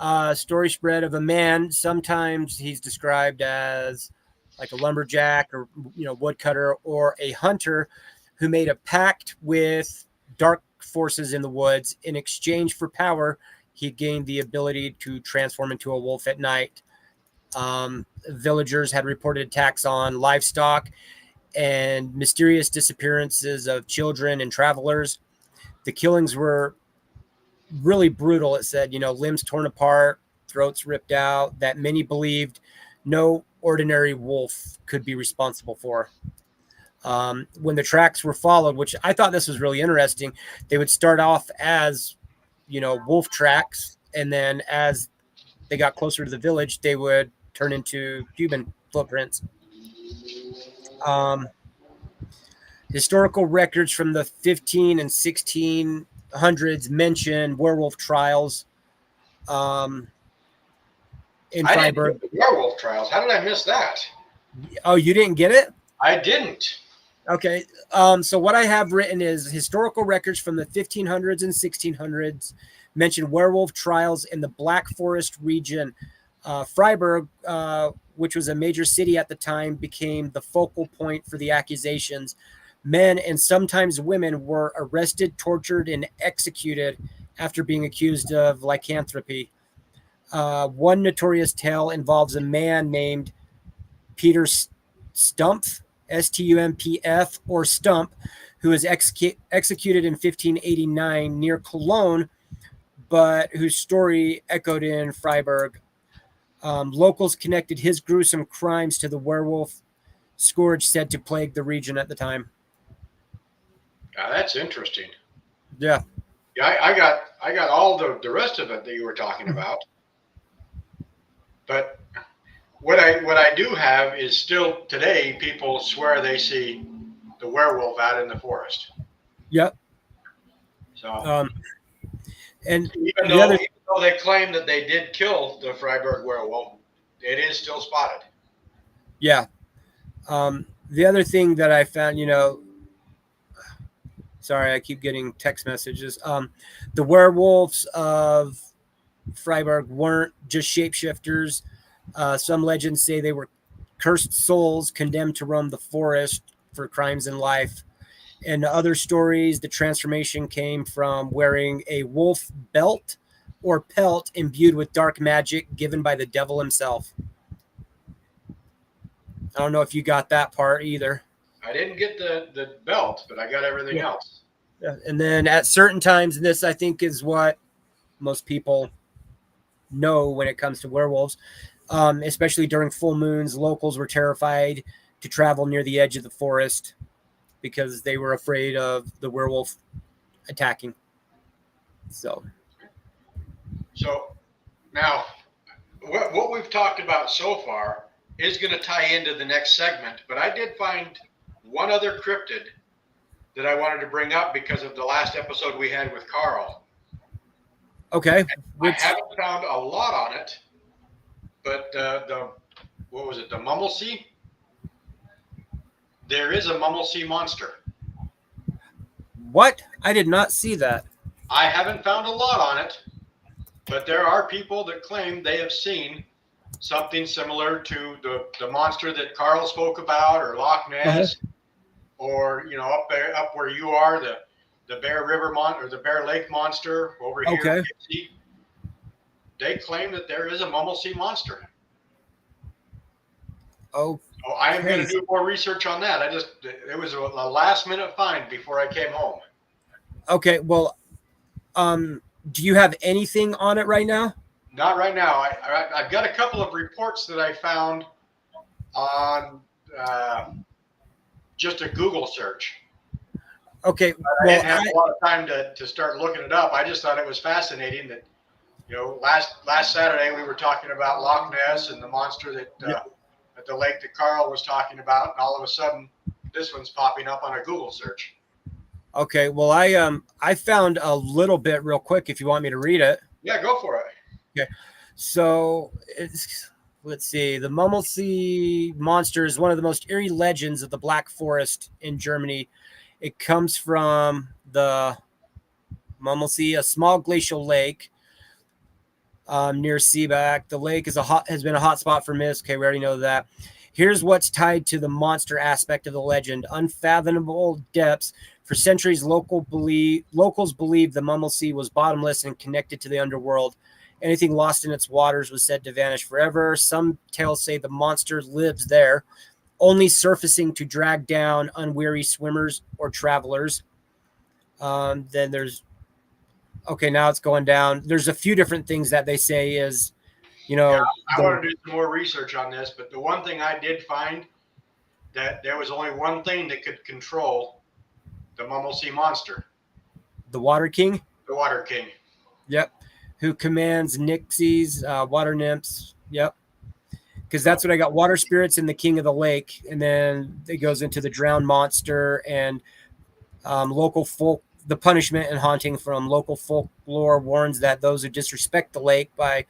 Yep. Story spread of a man. Sometimes he's described as like a lumberjack or woodcutter or a hunter who made a pact with dark forces in the woods. In exchange for power, he gained the ability to transform into a wolf at night. Villagers had reported attacks on livestock and mysterious disappearances of children and travelers. The killings were really brutal. It said, limbs torn apart, throats ripped out, that many believed no ordinary wolf could be responsible for. When the tracks were followed, which I thought this was really interesting, they would start off as, wolf tracks. And then as they got closer to the village, they would turn into human footprints. Historical records from the 15 and 1600s mention werewolf trials in Freiburg. Werewolf trials. How did I miss that? Oh, you didn't get it? I didn't. Okay. So what I have written is historical records from the 1500s and 1600s mention werewolf trials in the Black Forest region. Freiburg, which was a major city at the time, became the focal point for the accusations. Men and sometimes women were arrested, tortured, and executed after being accused of lycanthropy. One notorious tale involves a man named Peter Stumpf, Stumpf, or Stump, who was executed in 1589 near Cologne, but whose story echoed in Freiburg. Locals connected his gruesome crimes to the werewolf scourge said to plague the region at the time. That's interesting. Yeah. Yeah, I got all the rest of it that you were talking about. But what I do have is still today people swear they see the werewolf out in the forest. Yep. So and even though though they claim that they did kill the Freiburg werewolf, it is still spotted. Yeah. The other thing that I found, sorry, I keep getting text messages. The werewolves of Freiburg weren't just shapeshifters. Some legends say they were cursed souls condemned to roam the forest for crimes in life. In other stories, the transformation came from wearing a wolf belt or pelt imbued with dark magic given by the devil himself. I don't know if you got that part either. I didn't get the belt, but I got everything else. Yeah. And then at certain times, and this I think is what most people know when it comes to werewolves, especially during full moons, locals were terrified to travel near the edge of the forest because they were afraid of the werewolf attacking. So now, what we've talked about so far is going to tie into the next segment, but I did find one other cryptid that I wanted to bring up because of the last episode we had with Carl. okay. I haven't found a lot on it, but what was it? The Mummelsee? There is a Mummelsee monster. What? I did not see that. I haven't found a lot on it, but there are people that claim they have seen something similar to the monster that Carl spoke about, or Loch Ness, or up where you are, the Bear River or the Bear Lake monster over here. Okay. In Dixie. They claim that there is a Mummelsee monster. Oh, I am going to do more research on that. It was a last minute find before I came home. okay. Well, do you have anything on it right now? Not right now. I've got a couple of reports that I found on just a Google search. Okay. I didn't have a lot of time to start looking it up. I just thought it was fascinating that, last Saturday we were talking about Loch Ness and the monster that at the lake that Carl was talking about, and all of a sudden this one's popping up on a Google search. Okay. Well, I found a little bit real quick if you want me to read it. Yeah, go for it. Okay. So let's see. The Mummelsee monster is one of the most eerie legends of the Black Forest in Germany. It comes from the Mummelsee, a small glacial lake near Seebeck. The lake has been a hot spot for myths. Okay, we already know that. Here's what's tied to the monster aspect of the legend: unfathomable depths. For centuries, locals believed the Mummelsee was bottomless and connected to the underworld. Anything lost in its waters was said to vanish forever. Some tales say the monster lives there, only surfacing to drag down unwary swimmers or travelers. Then there's, now it's going down. There's a few different things that they say is, I want to do some more research on this, but the one thing I did find, that there was only one thing that could control the Mummelsee monster. The Water King? The Water King. Yep. Who commands nixies, water nymphs. Yep. Because that's what I got. Water spirits and the king of the lake. And then it goes into the drowned monster and local folk. The punishment and haunting from local folklore warns that those who disrespect the lake by,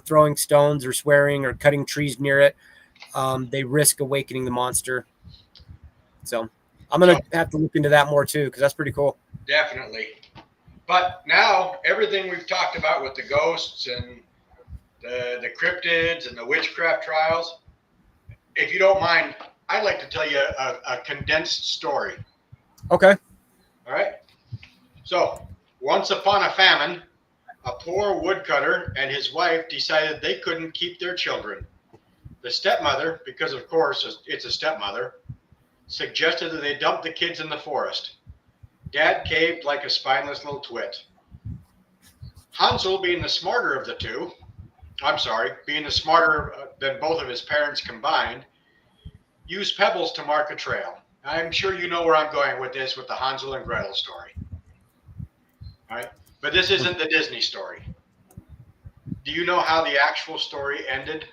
throwing stones or swearing or cutting trees near it, they risk awakening the monster. So I'm going to have to look into that more too, because that's pretty cool. Definitely. But now everything we've talked about with the ghosts and the cryptids and the witchcraft trials, if you don't mind, I'd like to tell you a condensed story. Okay. All right. So once upon a famine, a poor woodcutter and his wife decided they couldn't keep their children. The stepmother, because of course it's a stepmother, suggested that they dump the kids in the forest. Dad caved like a spineless little twit. Hansel, being the smarter of the two, being the smarter than both of his parents combined, used pebbles to mark a trail. I'm sure you know where I'm going with this, with the Hansel and Gretel story. All right, but this isn't the Disney story. Do you know how the actual story ended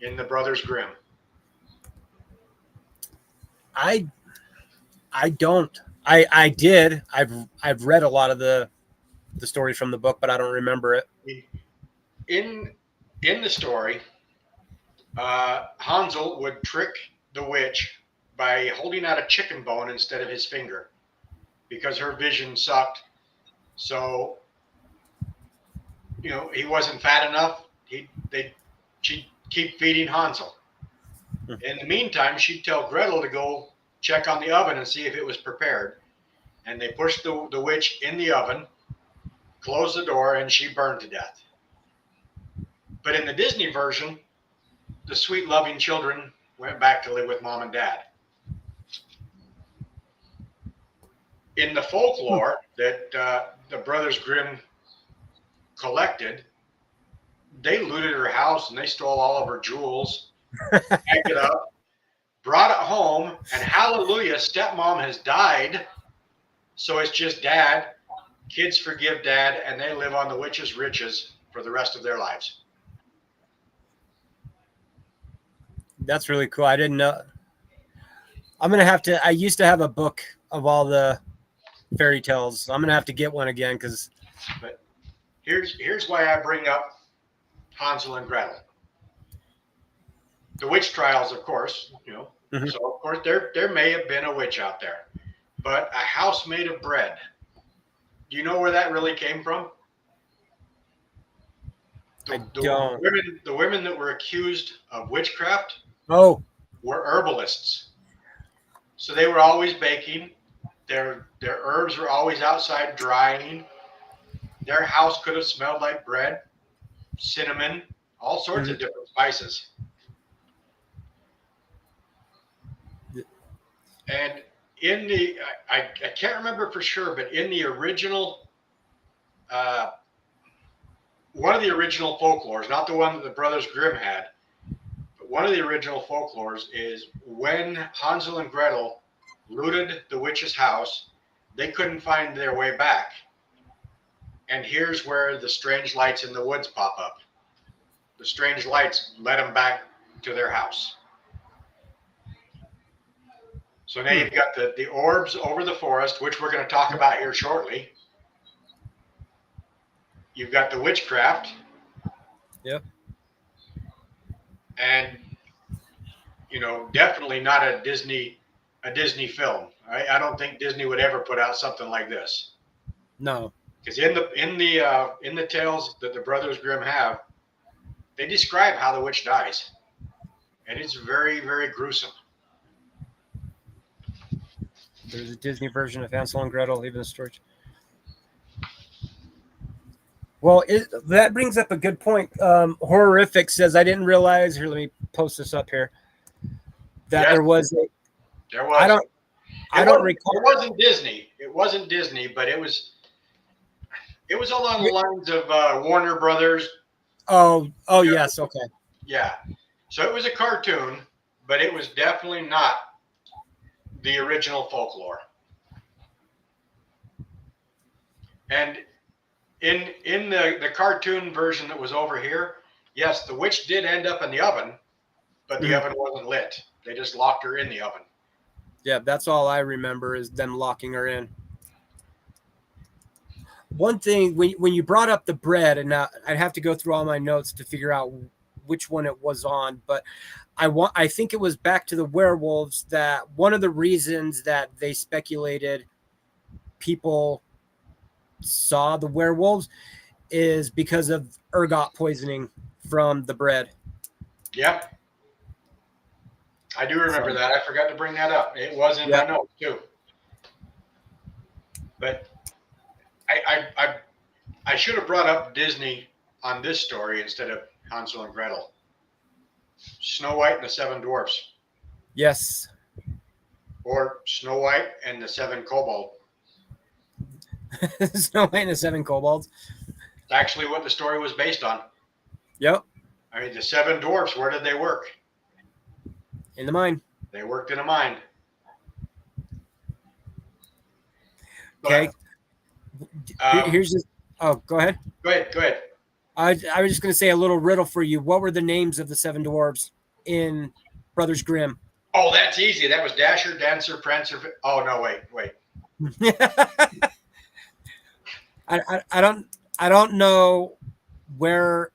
in the Brothers Grimm? I don't. I did. I've read a lot of the stories from the book, but I don't remember it. in the story, Hansel would trick the witch by holding out a chicken bone instead of his finger because her vision sucked. So, he wasn't fat enough. She'd keep feeding Hansel. In the meantime, she'd tell Gretel to go check on the oven and see if it was prepared. And they pushed the witch in the oven, closed the door, and she burned to death. But in the Disney version, the sweet, loving children went back to live with mom and dad. In the folklore that the Brothers Grimm collected, they looted her house and they stole all of her jewels, packed it up, brought it home, and hallelujah, stepmom has died. So it's just dad. Kids forgive dad, and they live on the witch's riches for the rest of their lives. That's really cool. I didn't know. I'm going to have to, I used to have a book of all the fairy tales. I'm going to have to get one again because. But here's why I bring up Hansel and Gretel. The witch trials, of course, Mm-hmm. So of course there may have been a witch out there, but a house made of bread. Do you know where that really came from? I don't. The women that were accused of witchcraft Oh, were herbalists. So they were always baking. Their herbs were always outside drying. Their house could have smelled like bread, cinnamon, all sorts of different spices. And in the, I can't remember for sure, but in the original, one of the original folklores, not the one that the Brothers Grimm had, but one of the original folklores is when Hansel and Gretel looted the witch's house, they couldn't find their way back. And here's where the strange lights in the woods pop up. The strange lights led them back to their house. So now you've got the orbs over the forest, which we're going to talk about here shortly. You've got the witchcraft. Yep. And, definitely not a Disney film. I don't think Disney would ever put out something like this. no. Because in the tales that the Brothers Grimm have, they describe how the witch dies. And it's very, very gruesome. There's a Disney version of Hansel and Gretel, even the story. Well, that brings up a good point. Horrific says, I didn't realize, here, let me post this up here, that Yes. there was I don't recall. It wasn't Disney. It wasn't Disney, but it was along the lines of Warner Brothers. Oh, yes, okay. Yeah. So it was a cartoon, but it was definitely not the original folklore. And in the cartoon version that was over here, yes, the witch did end up in the oven, but the oven wasn't lit. They just locked her in the oven. Yeah, that's all I remember is them locking her in. One thing, when you brought up the bread, and now I'd have to go through all my notes to figure out which one it was on, but I think it was back to the werewolves that one of the reasons that they speculated people saw the werewolves is because of ergot poisoning from the bread. Yep. I do remember that. I forgot to bring that up. It was in my notes too. But I should have brought up Disney on this story instead of Hansel and Gretel. Snow White and the Seven Dwarfs. Yes. Or Snow White and the Seven Kobolds. Snow White and the Seven Kobolds. It's actually what the story was based on. Yep. I mean, the seven dwarfs, where did they work? In the mine. They worked in a mine. Okay. Here's just. Oh, go ahead. Go ahead. I was just going to say a little riddle for you. What were the names of the seven dwarves in Brothers Grimm? Oh, that's easy. That was Dasher, Dancer, Prancer. Oh no, wait. I don't know where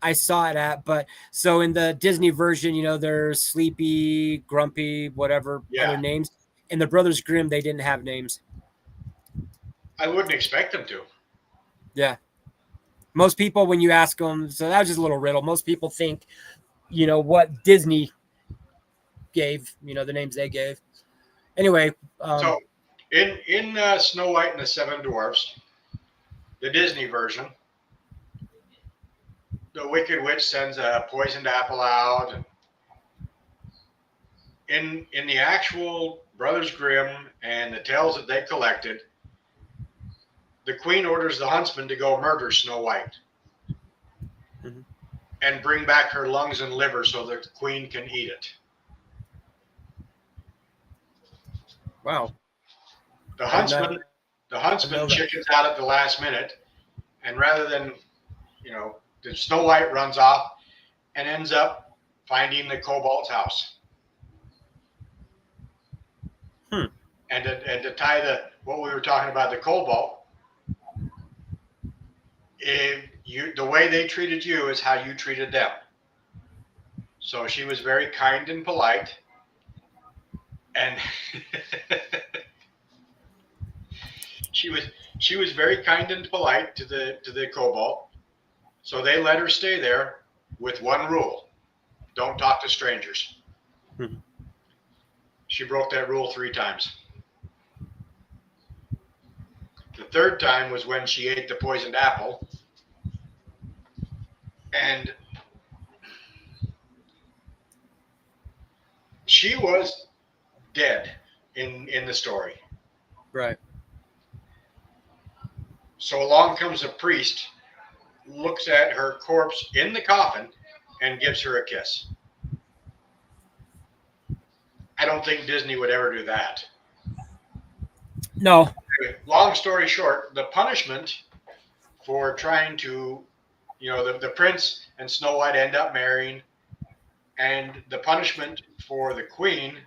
I saw it at, but so in the Disney version, you know, there's Sleepy, Grumpy, whatever other names. In the Brothers Grimm, they didn't have names. I wouldn't expect them to. Yeah. Most people, when you ask them, so that was just a little riddle. Most people think, you know, what Disney gave, you know, the names they gave. Anyway. So in Snow White and the Seven Dwarfs, the Disney version, the Wicked Witch sends a poisoned apple out. And in the actual Brothers Grimm and the tales that they collected, the queen orders the huntsman to go murder Snow White and bring back her lungs and liver so that the queen can eat it. Wow. The huntsman chickens out at the last minute, and rather than, you know, the Snow White runs off and ends up finding the kobold's house. And to tie what we were talking about, the kobold, the way they treated you is how you treated them. So she was very kind and polite, and she was very kind and polite to the kobold. So they let her stay there with one rule: don't talk to strangers. She broke that rule 3 times. The 3rd time was when she ate the poisoned apple, and she was dead in the story. Right. So along comes a priest, looks at her corpse in the coffin, and gives her a kiss. I don't think Disney would ever do that. No. Long story short, the punishment for trying to, you know, the prince and Snow White end up marrying, and the punishment for the queen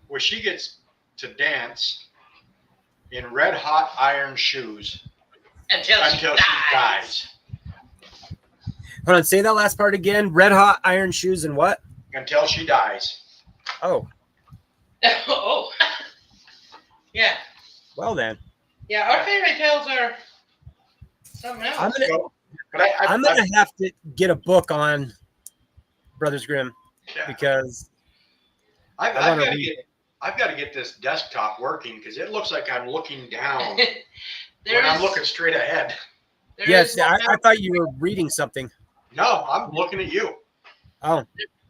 was she gets to dance in red hot iron shoes until she dies. Hold on, say that last part again. Red hot iron shoes and what? Until she dies. Oh. Oh. Yeah. Well then. Yeah, our fairy tales are something else. I'm gonna have to get a book on Brothers Grimm because I've got to get this desktop working because it looks like I'm looking down when I'm looking straight ahead. Yes, I thought you were reading something. No, I'm looking at you. Oh.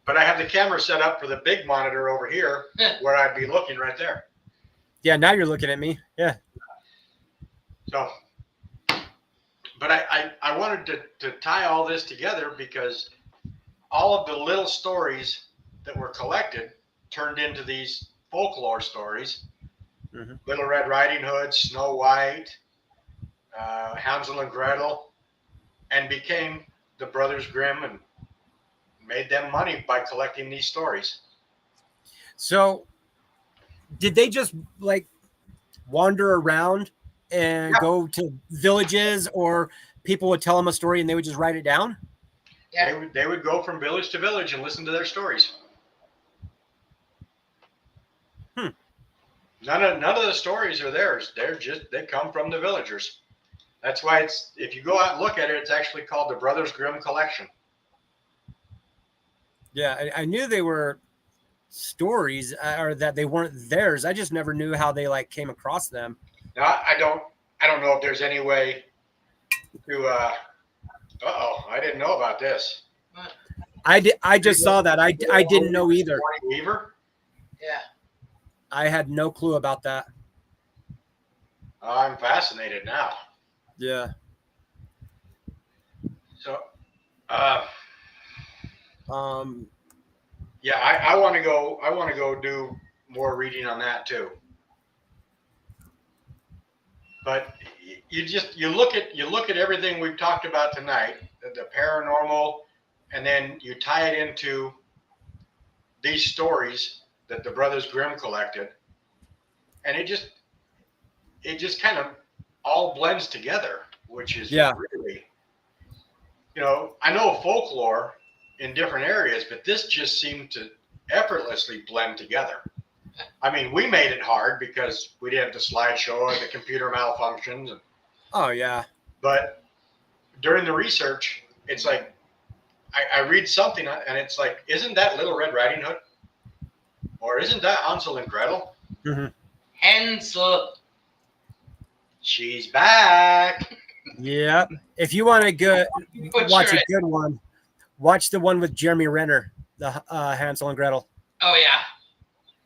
But I have the camera set up for the big monitor over here where I'd be looking right there. Yeah, now you're looking at me. Yeah. So, but I wanted to tie all this together because all of the little stories that were collected turned into these folklore stories. Little Red Riding Hood, Snow White, Hansel and Gretel, and became the Brothers Grimm and made them money by collecting these stories. So did they just like wander around and go to villages, or people would tell them a story and they would just write it down? Yeah. They would go from village to village and listen to their stories. None of the stories are theirs. They come from the villagers. That's why if you go out and look at it, it's actually called the Brothers Grimm collection. Yeah, I knew they were stories or that they weren't theirs. I just never knew how they like came across them. Now, I don't know if there's any way to I didn't know about this. I just saw that. I didn't know either. Weaver? Yeah. I had no clue about that. I'm fascinated now. Yeah. So yeah, I want to go do more reading on that too. But you look at everything we've talked about tonight, the paranormal, and then you tie it into these stories that the Brothers Grimm collected, and it just kind of all blends together, which is really, I know folklore in different areas, but this just seemed to effortlessly blend together. I mean, we made it hard because we didn't have the slideshow and the computer malfunctions. Oh yeah. But during the research, it's like I read something and it's like, isn't that Little Red Riding Hood? Or isn't that Hansel and Gretel? Mm-hmm. Hansel. She's back. Yeah. If you want to watch Sure. a good one, watch the one with Jeremy Renner, the Hansel and Gretel. Oh yeah,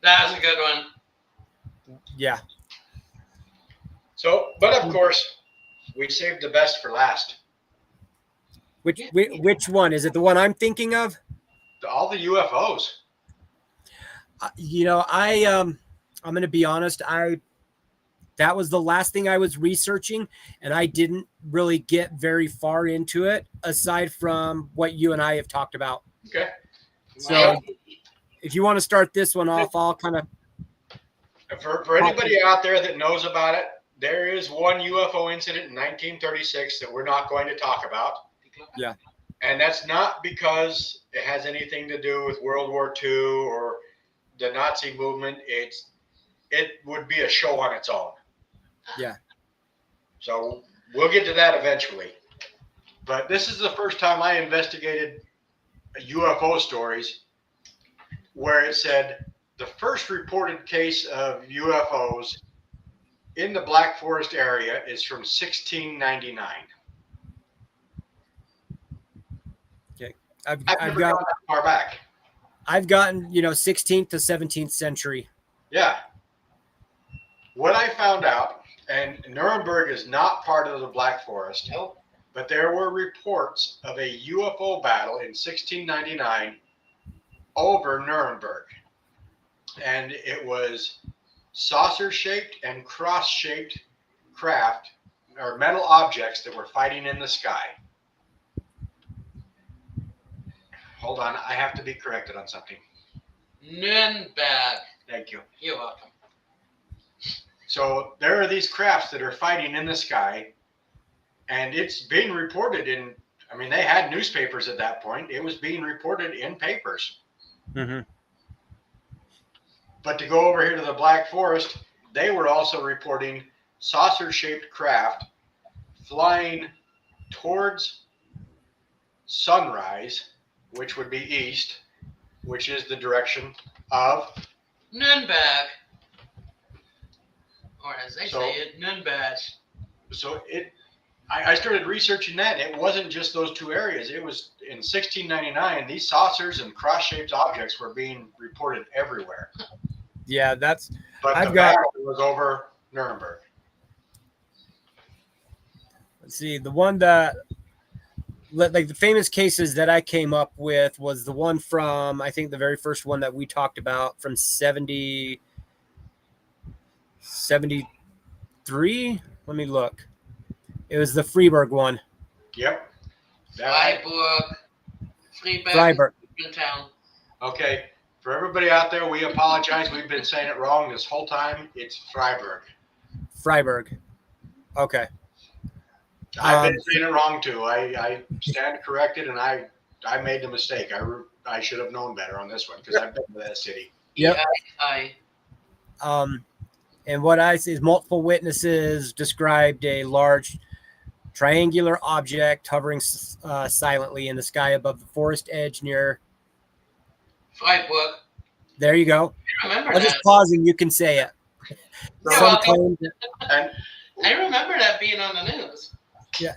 that was a good one. Yeah. So, but of course, we saved the best for last. Which one is it? The one I'm thinking of? All the UFOs. I'm going to be honest. That was the last thing I was researching, and I didn't really get very far into it aside from what you and I have talked about. Okay. So if you want to start this one off, I'll kind of. For anybody out there that knows about it, there is one UFO incident in 1936 that we're not going to talk about. Yeah. And that's not because it has anything to do with World War II or the Nazi movement. It would be a show on its own. Yeah. So we'll get to that eventually. But this is the first time I investigated UFO stories where it said the first reported case of UFOs in the Black Forest area is from 1699. Okay. I've I've never got gone that far back. I've gotten 16th to 17th century. Yeah. What I found out, and Nuremberg is not part of the Black Forest, Nope. but there were reports of a UFO battle in 1699 over Nuremberg. And it was saucer-shaped and cross-shaped craft or metal objects that were fighting in the sky. Hold on, I have to be corrected on something. Nuremberg. Thank you. You're welcome. So there are these crafts that are fighting in the sky, and it's being reported they had newspapers at that point. It was being reported in papers. Mm-hmm. But to go over here to the Black Forest, they were also reporting saucer-shaped craft flying towards sunrise, which would be east, which is the direction of Nuremberg. Or as they So- say it, Nuremberg. So I started researching that, and it wasn't just those two areas. It was in 1699, these saucers and cross-shaped objects were being reported everywhere. Yeah, that's. But I've the got- battle was over Nuremberg. Let's see, the one that, like the famous cases that I came up with was the one from, I think the very first one that we talked about from 73. Let me look. It was the Freiburg one. Yep. That- Freiburg. Freiburg. Different town. Okay. For everybody out there, we apologize. We've been saying it wrong this whole time. It's Freiburg. Freiburg. Okay. I've been saying it wrong too. I stand corrected, and I made the mistake. I should have known better on this one because I've been to that city. Yep. I. And what I see is multiple witnesses described a large triangular object hovering silently in the sky above the forest edge near. Freiburg. There you go. I remember I'm that. just pausing. You can say it. You're Some welcome. claim that, And I remember that being on the news. yeah,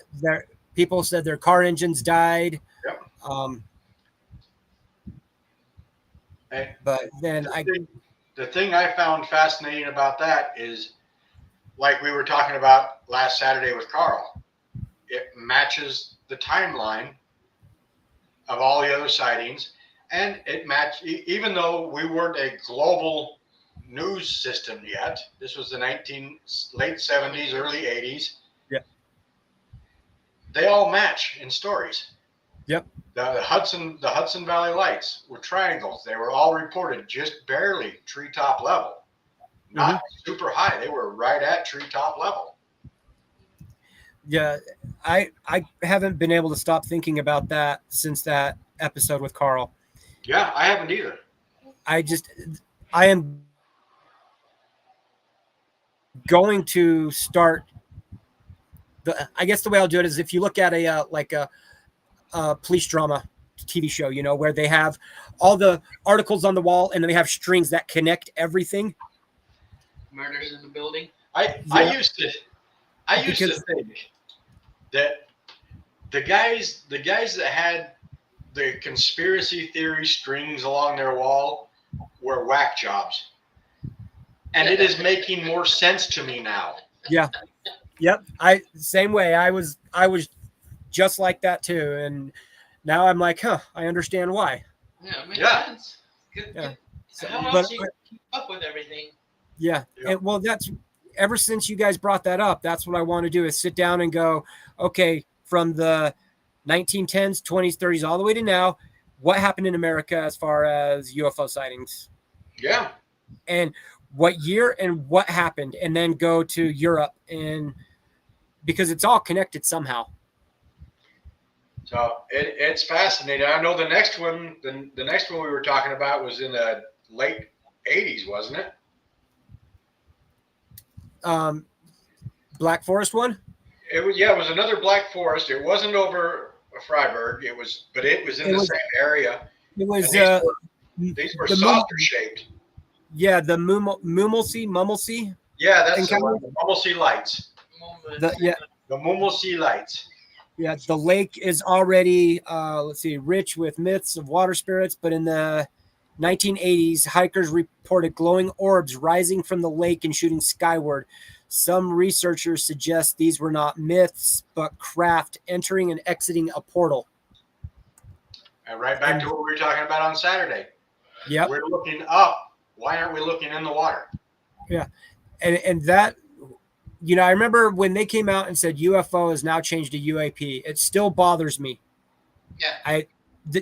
people said their car engines died. Yep. And But then the thing I found fascinating about that is, like we were talking about last Saturday with Carl, it matches the timeline of all the other sightings, and it matched, even though we weren't a global news system yet. This was the late 70s, early 80s. Yeah. They all match in stories. Yep. The Hudson Valley Lights were triangles. They were all reported just barely treetop level, not super high. They were right at treetop level. Yeah, I haven't been able to stop thinking about that since that episode with Carl. Yeah, I haven't either. I am going to start I guess the way I'll do it is if you look at a police drama TV show, you know, where they have all the articles on the wall and then they have strings that connect everything. Murders in the building. I Yeah. used to Because- think that the guys that had the conspiracy theory strings along their wall were whack jobs. And it is making more sense to me now. Yeah. Yep. Same way. I was just like that too. And now I'm like, I understand why. Yeah, it makes Yeah. sense. Good. Yeah. So how But- else do you keep up with everything? Yeah. Yeah. And, well, that's ever since you guys brought that up, that's what I want to do is sit down and go, okay, from the 1910s, 20s, 30s, all the way to now, what happened in America as far as UFO sightings Yeah. and what year and what happened, and then go to Europe, and because it's all connected somehow. So it's fascinating. I know the next one we were talking about was in the late 80s, wasn't it? Black Forest one? It was another Black Forest. It wasn't over Freiburg. It was in the same area. It was And these were the saucer shaped. yeah, the Mummelsee. Yeah, that's the Encounter? one. The Mummelsee lights. Yeah, The Mummelsee lights. yeah. The lake is already rich with myths of water spirits, but in the 1980s, hikers reported glowing orbs rising from the lake and shooting skyward. Some researchers suggest these were not myths, but craft entering and exiting a portal. And right back to what we were talking about on Saturday. Yep. We're looking up. Why aren't we looking in the water? And that, you know, I remember when they came out and said UFO has now changed to UAP. It still bothers me. Yeah.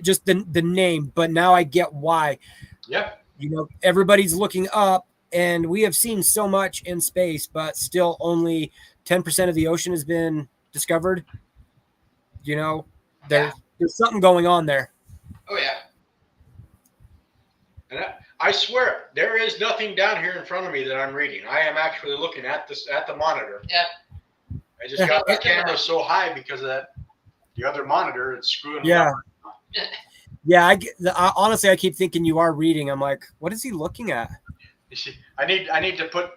Just the name, but now I get why. Yep. You know, everybody's looking up, and we have seen so much in space, but still only 10% of the ocean has been discovered. You know, there's something going on there. Oh yeah. And I swear, there is nothing down here in front of me that I'm reading. I am actually looking at the monitor. Yeah. I just got the camera so high because of that. The other monitor, it's screwing me Yeah. up. Yeah, honestly, I keep thinking you are reading. I'm like, what is he looking at? You see, I need to put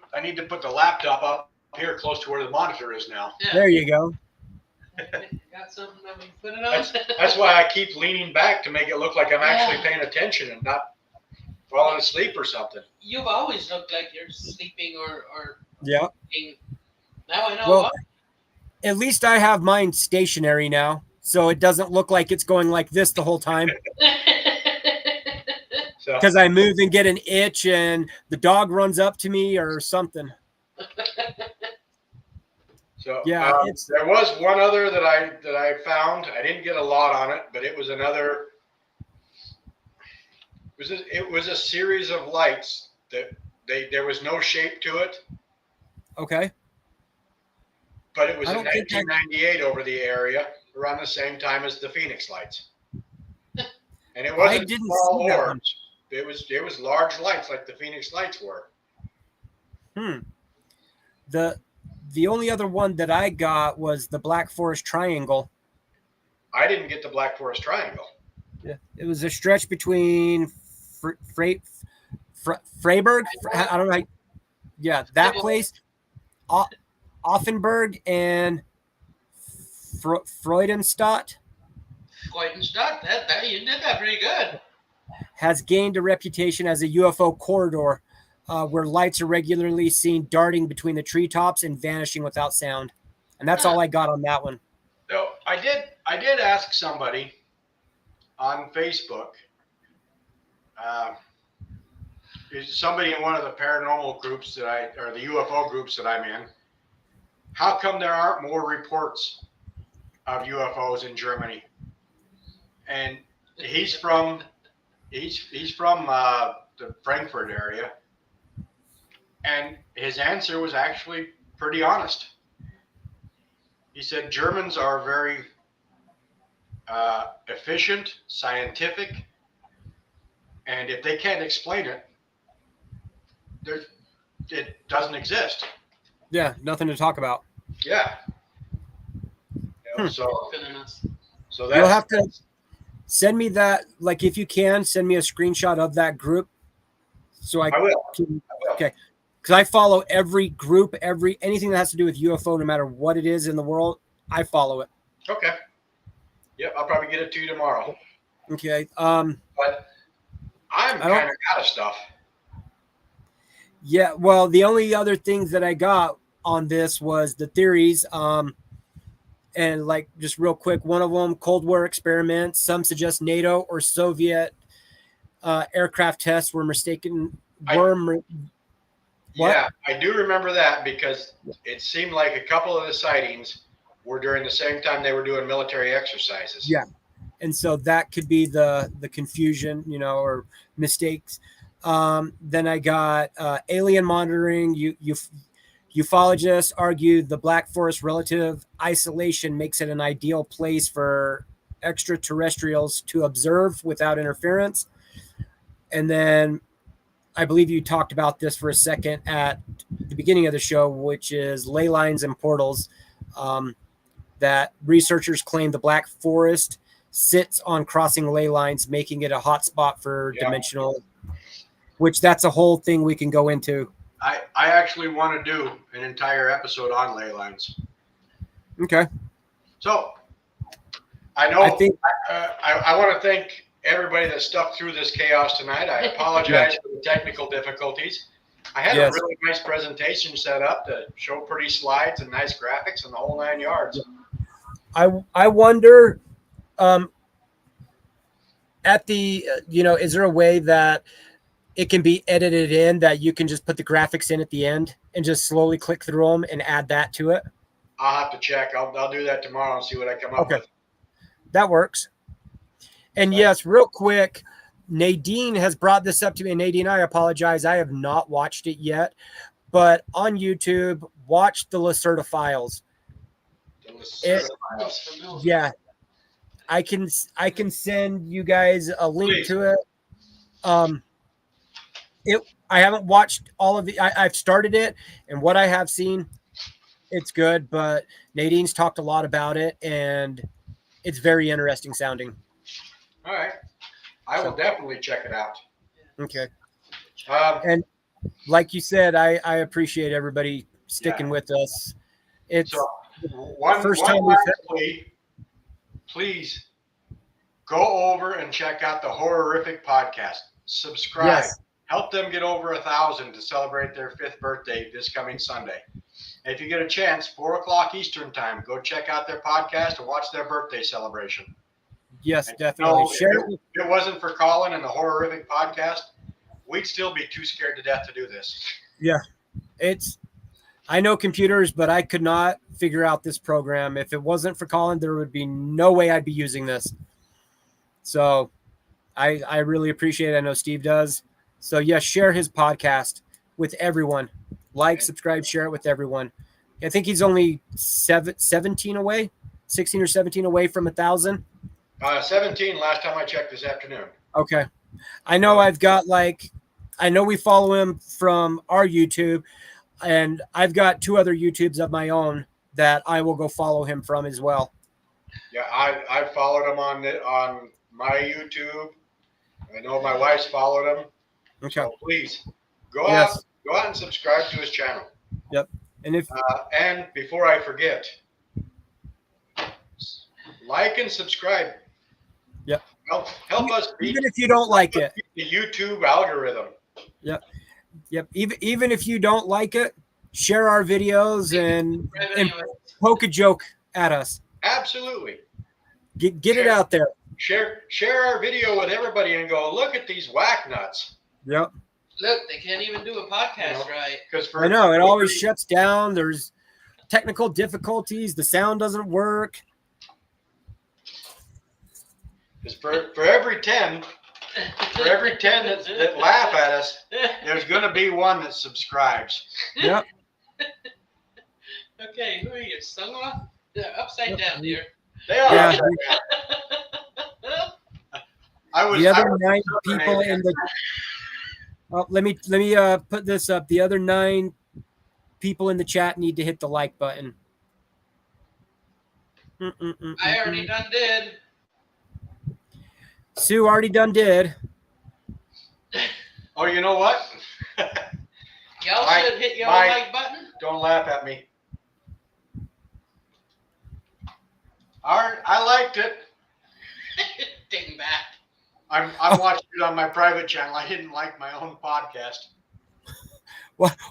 the laptop up here close to where the monitor is now. Yeah. There you go. Got something that we can put it on. That's why I keep leaning back to make it look like I'm actually paying attention and not falling asleep or something. You've always looked like you're sleeping or Yeah. being, now I know Well, what. at least I have mine stationary now, so it doesn't look like it's going like this the whole time. So Because I move and get an itch, and the dog runs up to me or something. Yeah, there was one other that I found. I didn't get a lot on it, but it was another. It was a series of lights that there was no shape to it, Okay. but it was I in don't think 1998 over the area around the same time as the Phoenix lights. And it wasn't didn't small see that one. orbs. It was large lights like the Phoenix lights were. The only other one that I got was the Black Forest Triangle. I didn't get the Black Forest Triangle. Yeah. It was a stretch between Freiburg. I don't know. Yeah, that place. Offenburg and Freudenstadt Freudenstadt, that you did that pretty good. has gained a reputation as a UFO corridor where lights are regularly seen darting between the treetops and vanishing without sound. And that's all I got on that one. No, I did ask somebody on Facebook. Is somebody in one of the paranormal groups or the UFO groups that I'm in? How come there aren't more reports of UFOs in Germany? And he's from the Frankfurt area, and his answer was actually pretty honest. He said Germans are very efficient, scientific, and if they can't explain it, it doesn't exist. Yeah, nothing to talk about. Yeah. You know, so You'll that's have to send me that, like, if you can, send me a screenshot of that group so I will. can, I will. okay. Because I follow every group, anything that has to do with UFO, no matter what it is in the world, I follow it. Okay. Yep, I'll probably get it to you tomorrow. Okay. But I'm kind of out of stuff. Yeah, well, the only other things that I got on this was the theories. And like, just real quick, one of them, Cold War experiments. Some suggest NATO or Soviet aircraft tests were mistaken. Yeah, I do remember that because it seemed like a couple of the sightings were during the same time they were doing military exercises. Yeah. And so that could be the confusion, you know, or mistakes. Then I got alien monitoring. Ufologists argue the Black Forest relative isolation makes it an ideal place for extraterrestrials to observe without interference. And then I believe you talked about this for a second at the beginning of the show, which is ley lines and portals. That researchers claim the Black Forest sits on crossing ley lines, making it a hotspot for dimensional, which that's a whole thing we can go into. I actually want to do an entire episode on ley lines. Okay. So I know I think I want to thank everybody that stuck through this chaos tonight. I apologize for the technical difficulties. I had a really nice presentation set up to show pretty slides and nice graphics and the whole 9 yards. I wonder at the is there a way that it can be edited in that you can just put the graphics in at the end and just slowly click through them and add that to it? I'll have to check. I'll do that tomorrow and see what I come up with. That works. And yes, real quick, Nadine has brought this up to me. And Nadine, I apologize. I have not watched it yet. But on YouTube, watch the Lacerda Files. Yeah. I can send you guys a link to it. I haven't watched all of the I've started it, and what I have seen, it's good, but Nadine's talked a lot about it, and it's very interesting sounding. All right. I will definitely check it out. Okay. And like you said, I appreciate everybody sticking with us. It's one time please go over and check out the Horrific podcast. Subscribe. Yes. Help them get over 1,000 to celebrate their 5th birthday this coming Sunday. And if you get a chance, 4:00 Eastern time, go check out their podcast and watch their birthday celebration. Yes, definitely. Share if it wasn't for Colin and the Horrific podcast, we'd still be too scared to death to do this. Yeah. I know computers, but I could not figure out this program. If it wasn't for Colin, there would be no way I'd be using this. So I really appreciate it. I know Steve does. So yes, share his podcast with everyone. Like, subscribe, share it with everyone. I think he's only 17 away, 16 or 17 away from 1,000. 17 last time I checked this afternoon. Okay. I know I know we follow him from our YouTube, and I've got 2 other YouTubes of my own that I will go follow him from as well. Yeah, I followed him on my YouTube. I know my wife's followed him. Okay. So please go out and subscribe to his channel. Yep. And and before I forget, like and subscribe. Yep. Help us beat even if you don't like it. The YouTube algorithm. Yep. Even if you don't like it, share our videos and poke a joke at us. Absolutely. Get it out there. Share our video with everybody and go, look at these whack nuts. Yep. Look, they can't even do a podcast right. I know it always shuts down. There's technical difficulties. The sound doesn't work. Because for every 10 that laugh at us, there's going to be one that subscribes. Yep. Okay, who are you, Sungla? They're upside down, dear. They are. Yeah. upside down. I was The other I was 9 super people alien. in the. Oh, let me put this up. The other 9 people in the chat need to hit the like button. I already done did. Sue already done did. Oh, you know what? Y'all Mike, should hit your Mike. like button. Don't laugh at me. All right, I liked it. Take back. I'm watching it on my private channel. I didn't like my own podcast.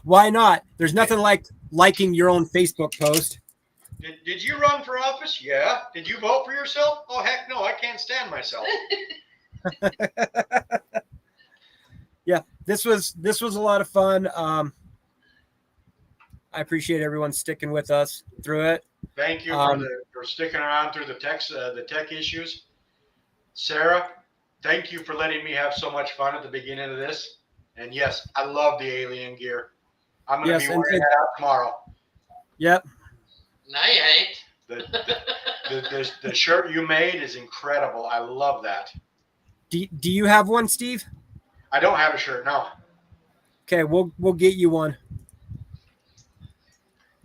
Why not? There's nothing like liking your own Facebook post. Did you run for office? Yeah. Did you vote for yourself? Oh heck no, I can't stand myself. Yeah, this was a lot of fun. I appreciate everyone sticking with us through it. Thank you for sticking around through the tech issues. Sarah, thank you for letting me have so much fun at the beginning of this. And yes, I love the alien gear. I'm going to be wearing that out tomorrow. Yep. No, you ain't. The shirt you made is incredible. I love that. Do you have one, Steve? I don't have a shirt, no. Okay, we'll get you one.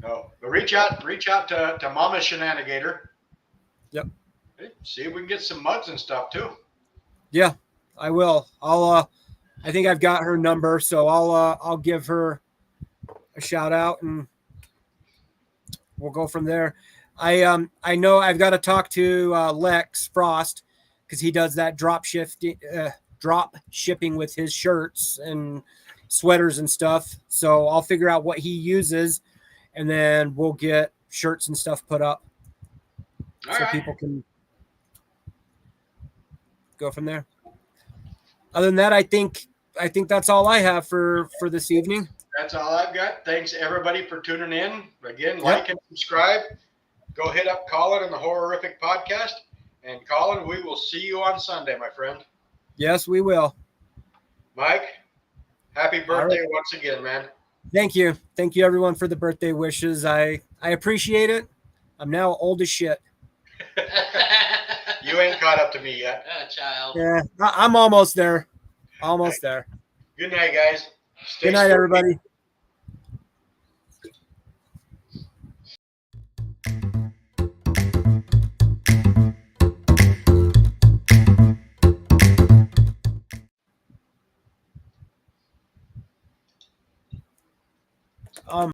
No, but reach out to Mama Shenanigator. Yep. See if we can get some mugs and stuff too. Yeah, I will. I think I've got her number, so I'll give her a shout out and we'll go from there. I know I've got to talk to Lex Frost because he does that drop shipping with his shirts and sweaters and stuff. So I'll figure out what he uses, and then we'll get shirts and stuff put up so people can go from there. Other than that, I think that's all I have for this evening. That's all I've got. Thanks everybody for tuning in. Again, like and subscribe. Go hit up Colin and the Horrific Podcast. And Colin, we will see you on Sunday, my friend. Yes, we will. Mike, happy birthday once again, man. Thank you. Thank you, everyone, for the birthday wishes. I appreciate it. I'm now old as shit. You ain't caught up to me yet. Child. Yeah, I'm almost there. Almost there. Good night, guys. Stay Good night, spooky. everybody.